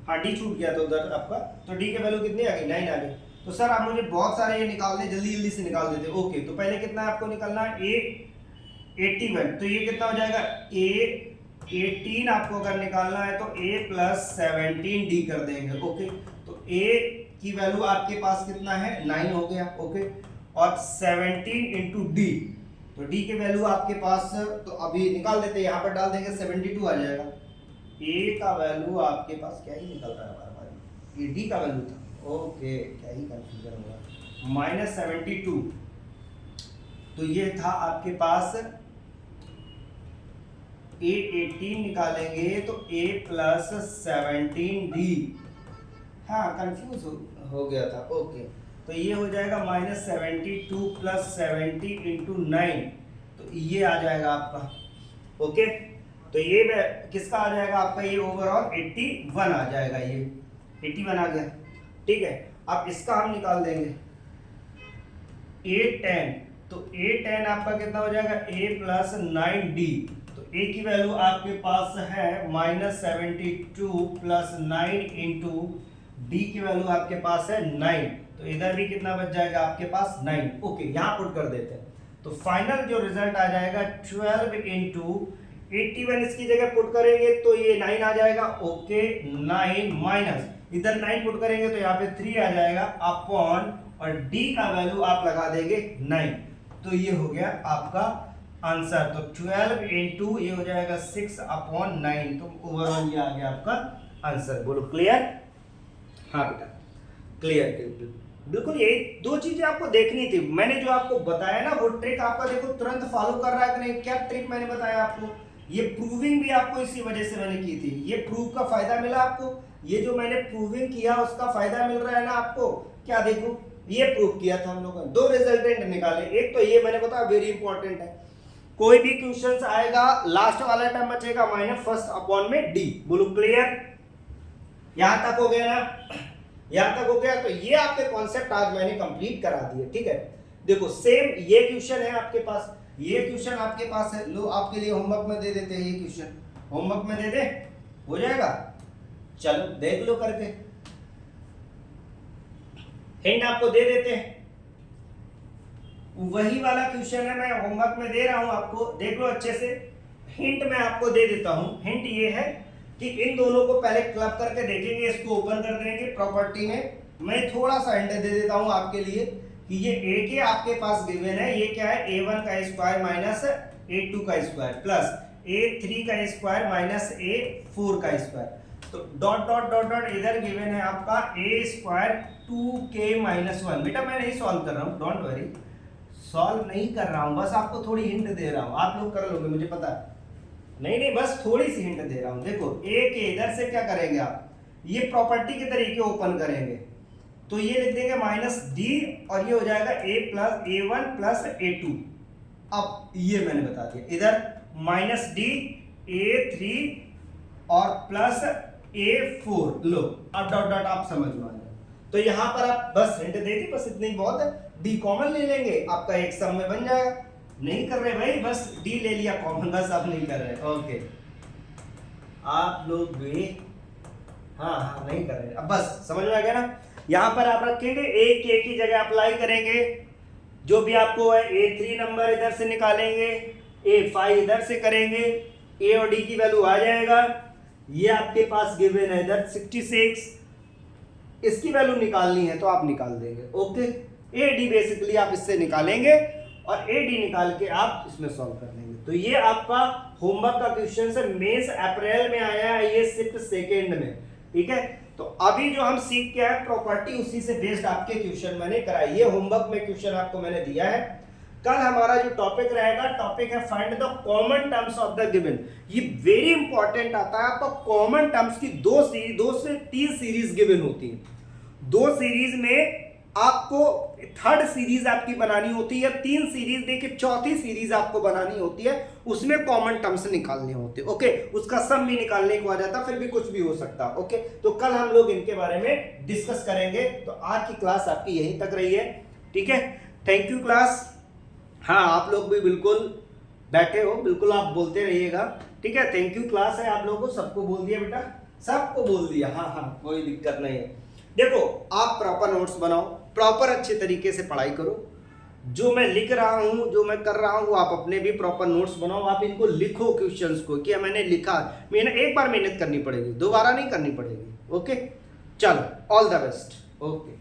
हाँ D छूट गया तो उधर आपका, तो D की वैल्यू कितनी आ गई, 9 आ गई। तो सर आप मुझे बहुत सारे ये निकालने, जल्दी जल्दी से निकाल देते। ओके, तो पहले कितना आपको निकालना है, A81, तो ये कितना हो जाएगा, A18 आपको अगर निकालना है तो A प्लस 17D कर देंगे। ओके, तो A की वैल्यू आपके पास कितना है, 9 हो गया। ओके, और 17 इंटू D, तो डी की वैल्यू आपके पास तो अभी निकाल देते हैं, यहाँ पर डाल देंगे 72 आ जाएगा। ए का वैल्यू आपके पास क्या ही निकल रहा है बार बार, ये डी का वैल्यू था। ओके, क्या ही कंफ्यूजन होगा, -72। तो ये था आपके पास ए 18 निकालेंगे तो a प्लस 17d। हाँ कंफ्यूज हो गया था। ओके, तो ये हो जाएगा -72 प्लस 70 इंटू 9, तो ये आ जाएगा आपका। ओके, तो ये किसका आ जाएगा आपका, ये ओवरऑल 81 आ जाएगा, ये 81 आ गया। ठीक है, अब इसका हम निकाल देंगे A10, तो A10 आपका कितना हो जाएगा, a प्लस 9d। तो a की वैल्यू आपके पास है -72 प्लस 9 इंटू डी की वैल्यू आपके पास है 9, तो इधर भी कितना बच जाएगा आपके पास 9। ओके, यहाँ पुट कर देते हैं, तो फाइनल जो रिजल्ट आ जाएगा 12 इंटू 81, इसकी जगह पुट करेंगे तो ये 9 आ जाएगा। ओके, 9 माइनस इधर 9 पुट करेंगे तो यहाँ पे 3 आ जाएगा अपॉन, और डी का वैल्यू आप लगा देंगे 9, तो ये हो गया आपका आंसर। तो 12 इंटू ये हो जाएगा 6 अपॉन 9, तो ओवरऑल ये आ गया आपका आंसर। बोलो क्लियर? हाँ बेटा क्लियर, बिल्कुल। यही दो चीजें आपको देखनी थी, मैंने जो आपको बताया ना वो ट्रिक आपका देखो तुरंत फॉलो कर रहा है कि नहीं। क्या ट्रिक मैंने बताया आपको, ये प्रूविंग भी आपको इसी वजह से मैंने की थी। ये प्रूव का फायदा मिला आपको, ये जो मैंने प्रूविंग किया उसका फायदा मिल रहा है ना आपको। क्या देखो, ये प्रूव किया था हम लोगों ने, दो रिजल्टेंट निकाले। एक तो ये मैंने बताया वेरी इंपॉर्टेंट है, कोई भी क्वेश्चन आएगा लास्ट वाला टर्म बचेगा माइनस फर्स्ट अपॉन में डी। बोलो क्लियर? यहां तक हो गया ना, यहां तक हो गया। तो ये आपके कॉन्सेप्ट आज मैंने कंप्लीट करा दिए। ठीक है, देखो सेम ये क्वेश्चन है आपके पास, ये क्वेश्चन आपके पास है, लो आपके लिए होमवर्क में दे देते हैं। ये क्वेश्चन होमवर्क में दे दे, हो जाएगा, चलो देख लो करके, हिंट आपको दे देते हैं। वही वाला क्वेश्चन है, मैं होमवर्क में दे रहा हूं आपको, देख लो अच्छे से। हिंट मैं आपको दे देता हूं, हिंट ये है कि इन दोनों को पहले क्लब करके देखेंगे, इसको ओपन कर देंगे प्रॉपर्टी में। मैं थोड़ा सा हिंट दे देता हूं आपके लिए कि ये a के आपके पास गिवन है, ये क्या है, a1 का स्क्वायर माइनस a2 का स्क्वायर प्लस a3 का स्क्वायर माइनस a4 का स्क्वायर। तो डॉट डॉट डॉट डॉट इधर गिवन है आपका a स्क्वायर 2k माइनस 1। बेटा मैं नहीं सॉल्व कर रहा हूँ, डोंट वरी, सॉल्व नहीं कर रहा हूँ, बस आपको थोड़ी हिंट दे रहा हूँ, आप लोग कर लोगे मुझे पता है। नहीं बस थोड़ी सी हिंट दे रहा हूं। देखो a के इधर से क्या करेंगे आप, ये प्रॉपर्टी के तरीके ओपन करेंगे, तो ये लिख देंगे माइनस डी, और ये हो जाएगा a plus a1 plus a2। अब ये मैंने बता दिया, इधर माइनस डी a3 और प्लस a4। लो अब डॉट डॉट आप समझ में आ जाए, तो यहां पर आप बस हिंट दे दी, बस इतनी बहुत है। डी कॉमन ले लेंगे, आपका एक सम में बन जाएगा। नहीं कर रहे भाई, बस डी ले लिया कॉमन, बस आप नहीं कर रहे। ओके, आप लोग भी हाँ नहीं कर रहे, अब बस समझ में आ गया ना। यहां पर आप रखेंगे a के की जगह अप्लाई करेंगे, जो भी आपको है a3 नंबर इधर से निकालेंगे, a5 इधर से करेंगे, a और d की वैल्यू आ जाएगा। ये आपके पास गिवन है इधर 66, इसकी वैल्यू निकालनी है तो आप निकाल देंगे। ओके, a d बेसिकली आप इससे निकालेंगे और AD निकाल के आप इसमें सॉल्व कर लेंगे। तो ये आपका होमवर्क का क्वेश्चन है, मेंस अप्रैल में आया है, ये शिफ्ट सेकेंड में। ठीक है, तो अभी जो हम सीख के आए प्रॉपर्टी, उसी से बेस्ड आपके क्वेश्चन मैंने कराई। ये होमवर्क में क्वेश्चन आपको मैंने दिया है। कल हमारा जो टॉपिक रहेगा, टॉपिक है find the common terms of the given. ये वेरी इंपॉर्टेंट आता है आपका। कॉमन टर्म्स की दो से तीन सीरीज गिवन होती है। दो सीरीज में आपको थर्ड सीरीज आपकी बनानी होती है, तीन सीरीज देके चौथी सीरीज आपको बनानी होती है, उसमें कॉमन टर्म्स निकालने होते हैं। ओके, उसका सम भी निकालने को आ जाता, फिर भी कुछ भी हो सकता। ओके, तो कल हम लोग इनके बारे में डिस्कस करेंगे। तो आज की क्लास आपकी यहीं तक रही है। ठीक है, थैंक यू क्लास। हाँ, आप लोग भी बिल्कुल बैठे हो, बिल्कुल आप बोलते रहिएगा। ठीक है, थैंक यू क्लास है आप लोगों को, सबको बोल दिया बेटा, सबको बोल दिया। हाँ, कोई दिक्कत नहीं है। देखो आप प्रॉपर नोट्स बनाओ, प्रॉपर अच्छे तरीके से पढ़ाई करो। जो मैं लिख रहा हूँ, जो मैं कर रहा हूँ, आप अपने भी प्रॉपर नोट्स बनाओ। आप इनको लिखो क्वेश्चंस को, क्या मैंने लिखा। मैंने एक बार मेहनत करनी पड़ेगी, दोबारा नहीं करनी पड़ेगी। ओके, चलो ऑल द बेस्ट। ओके।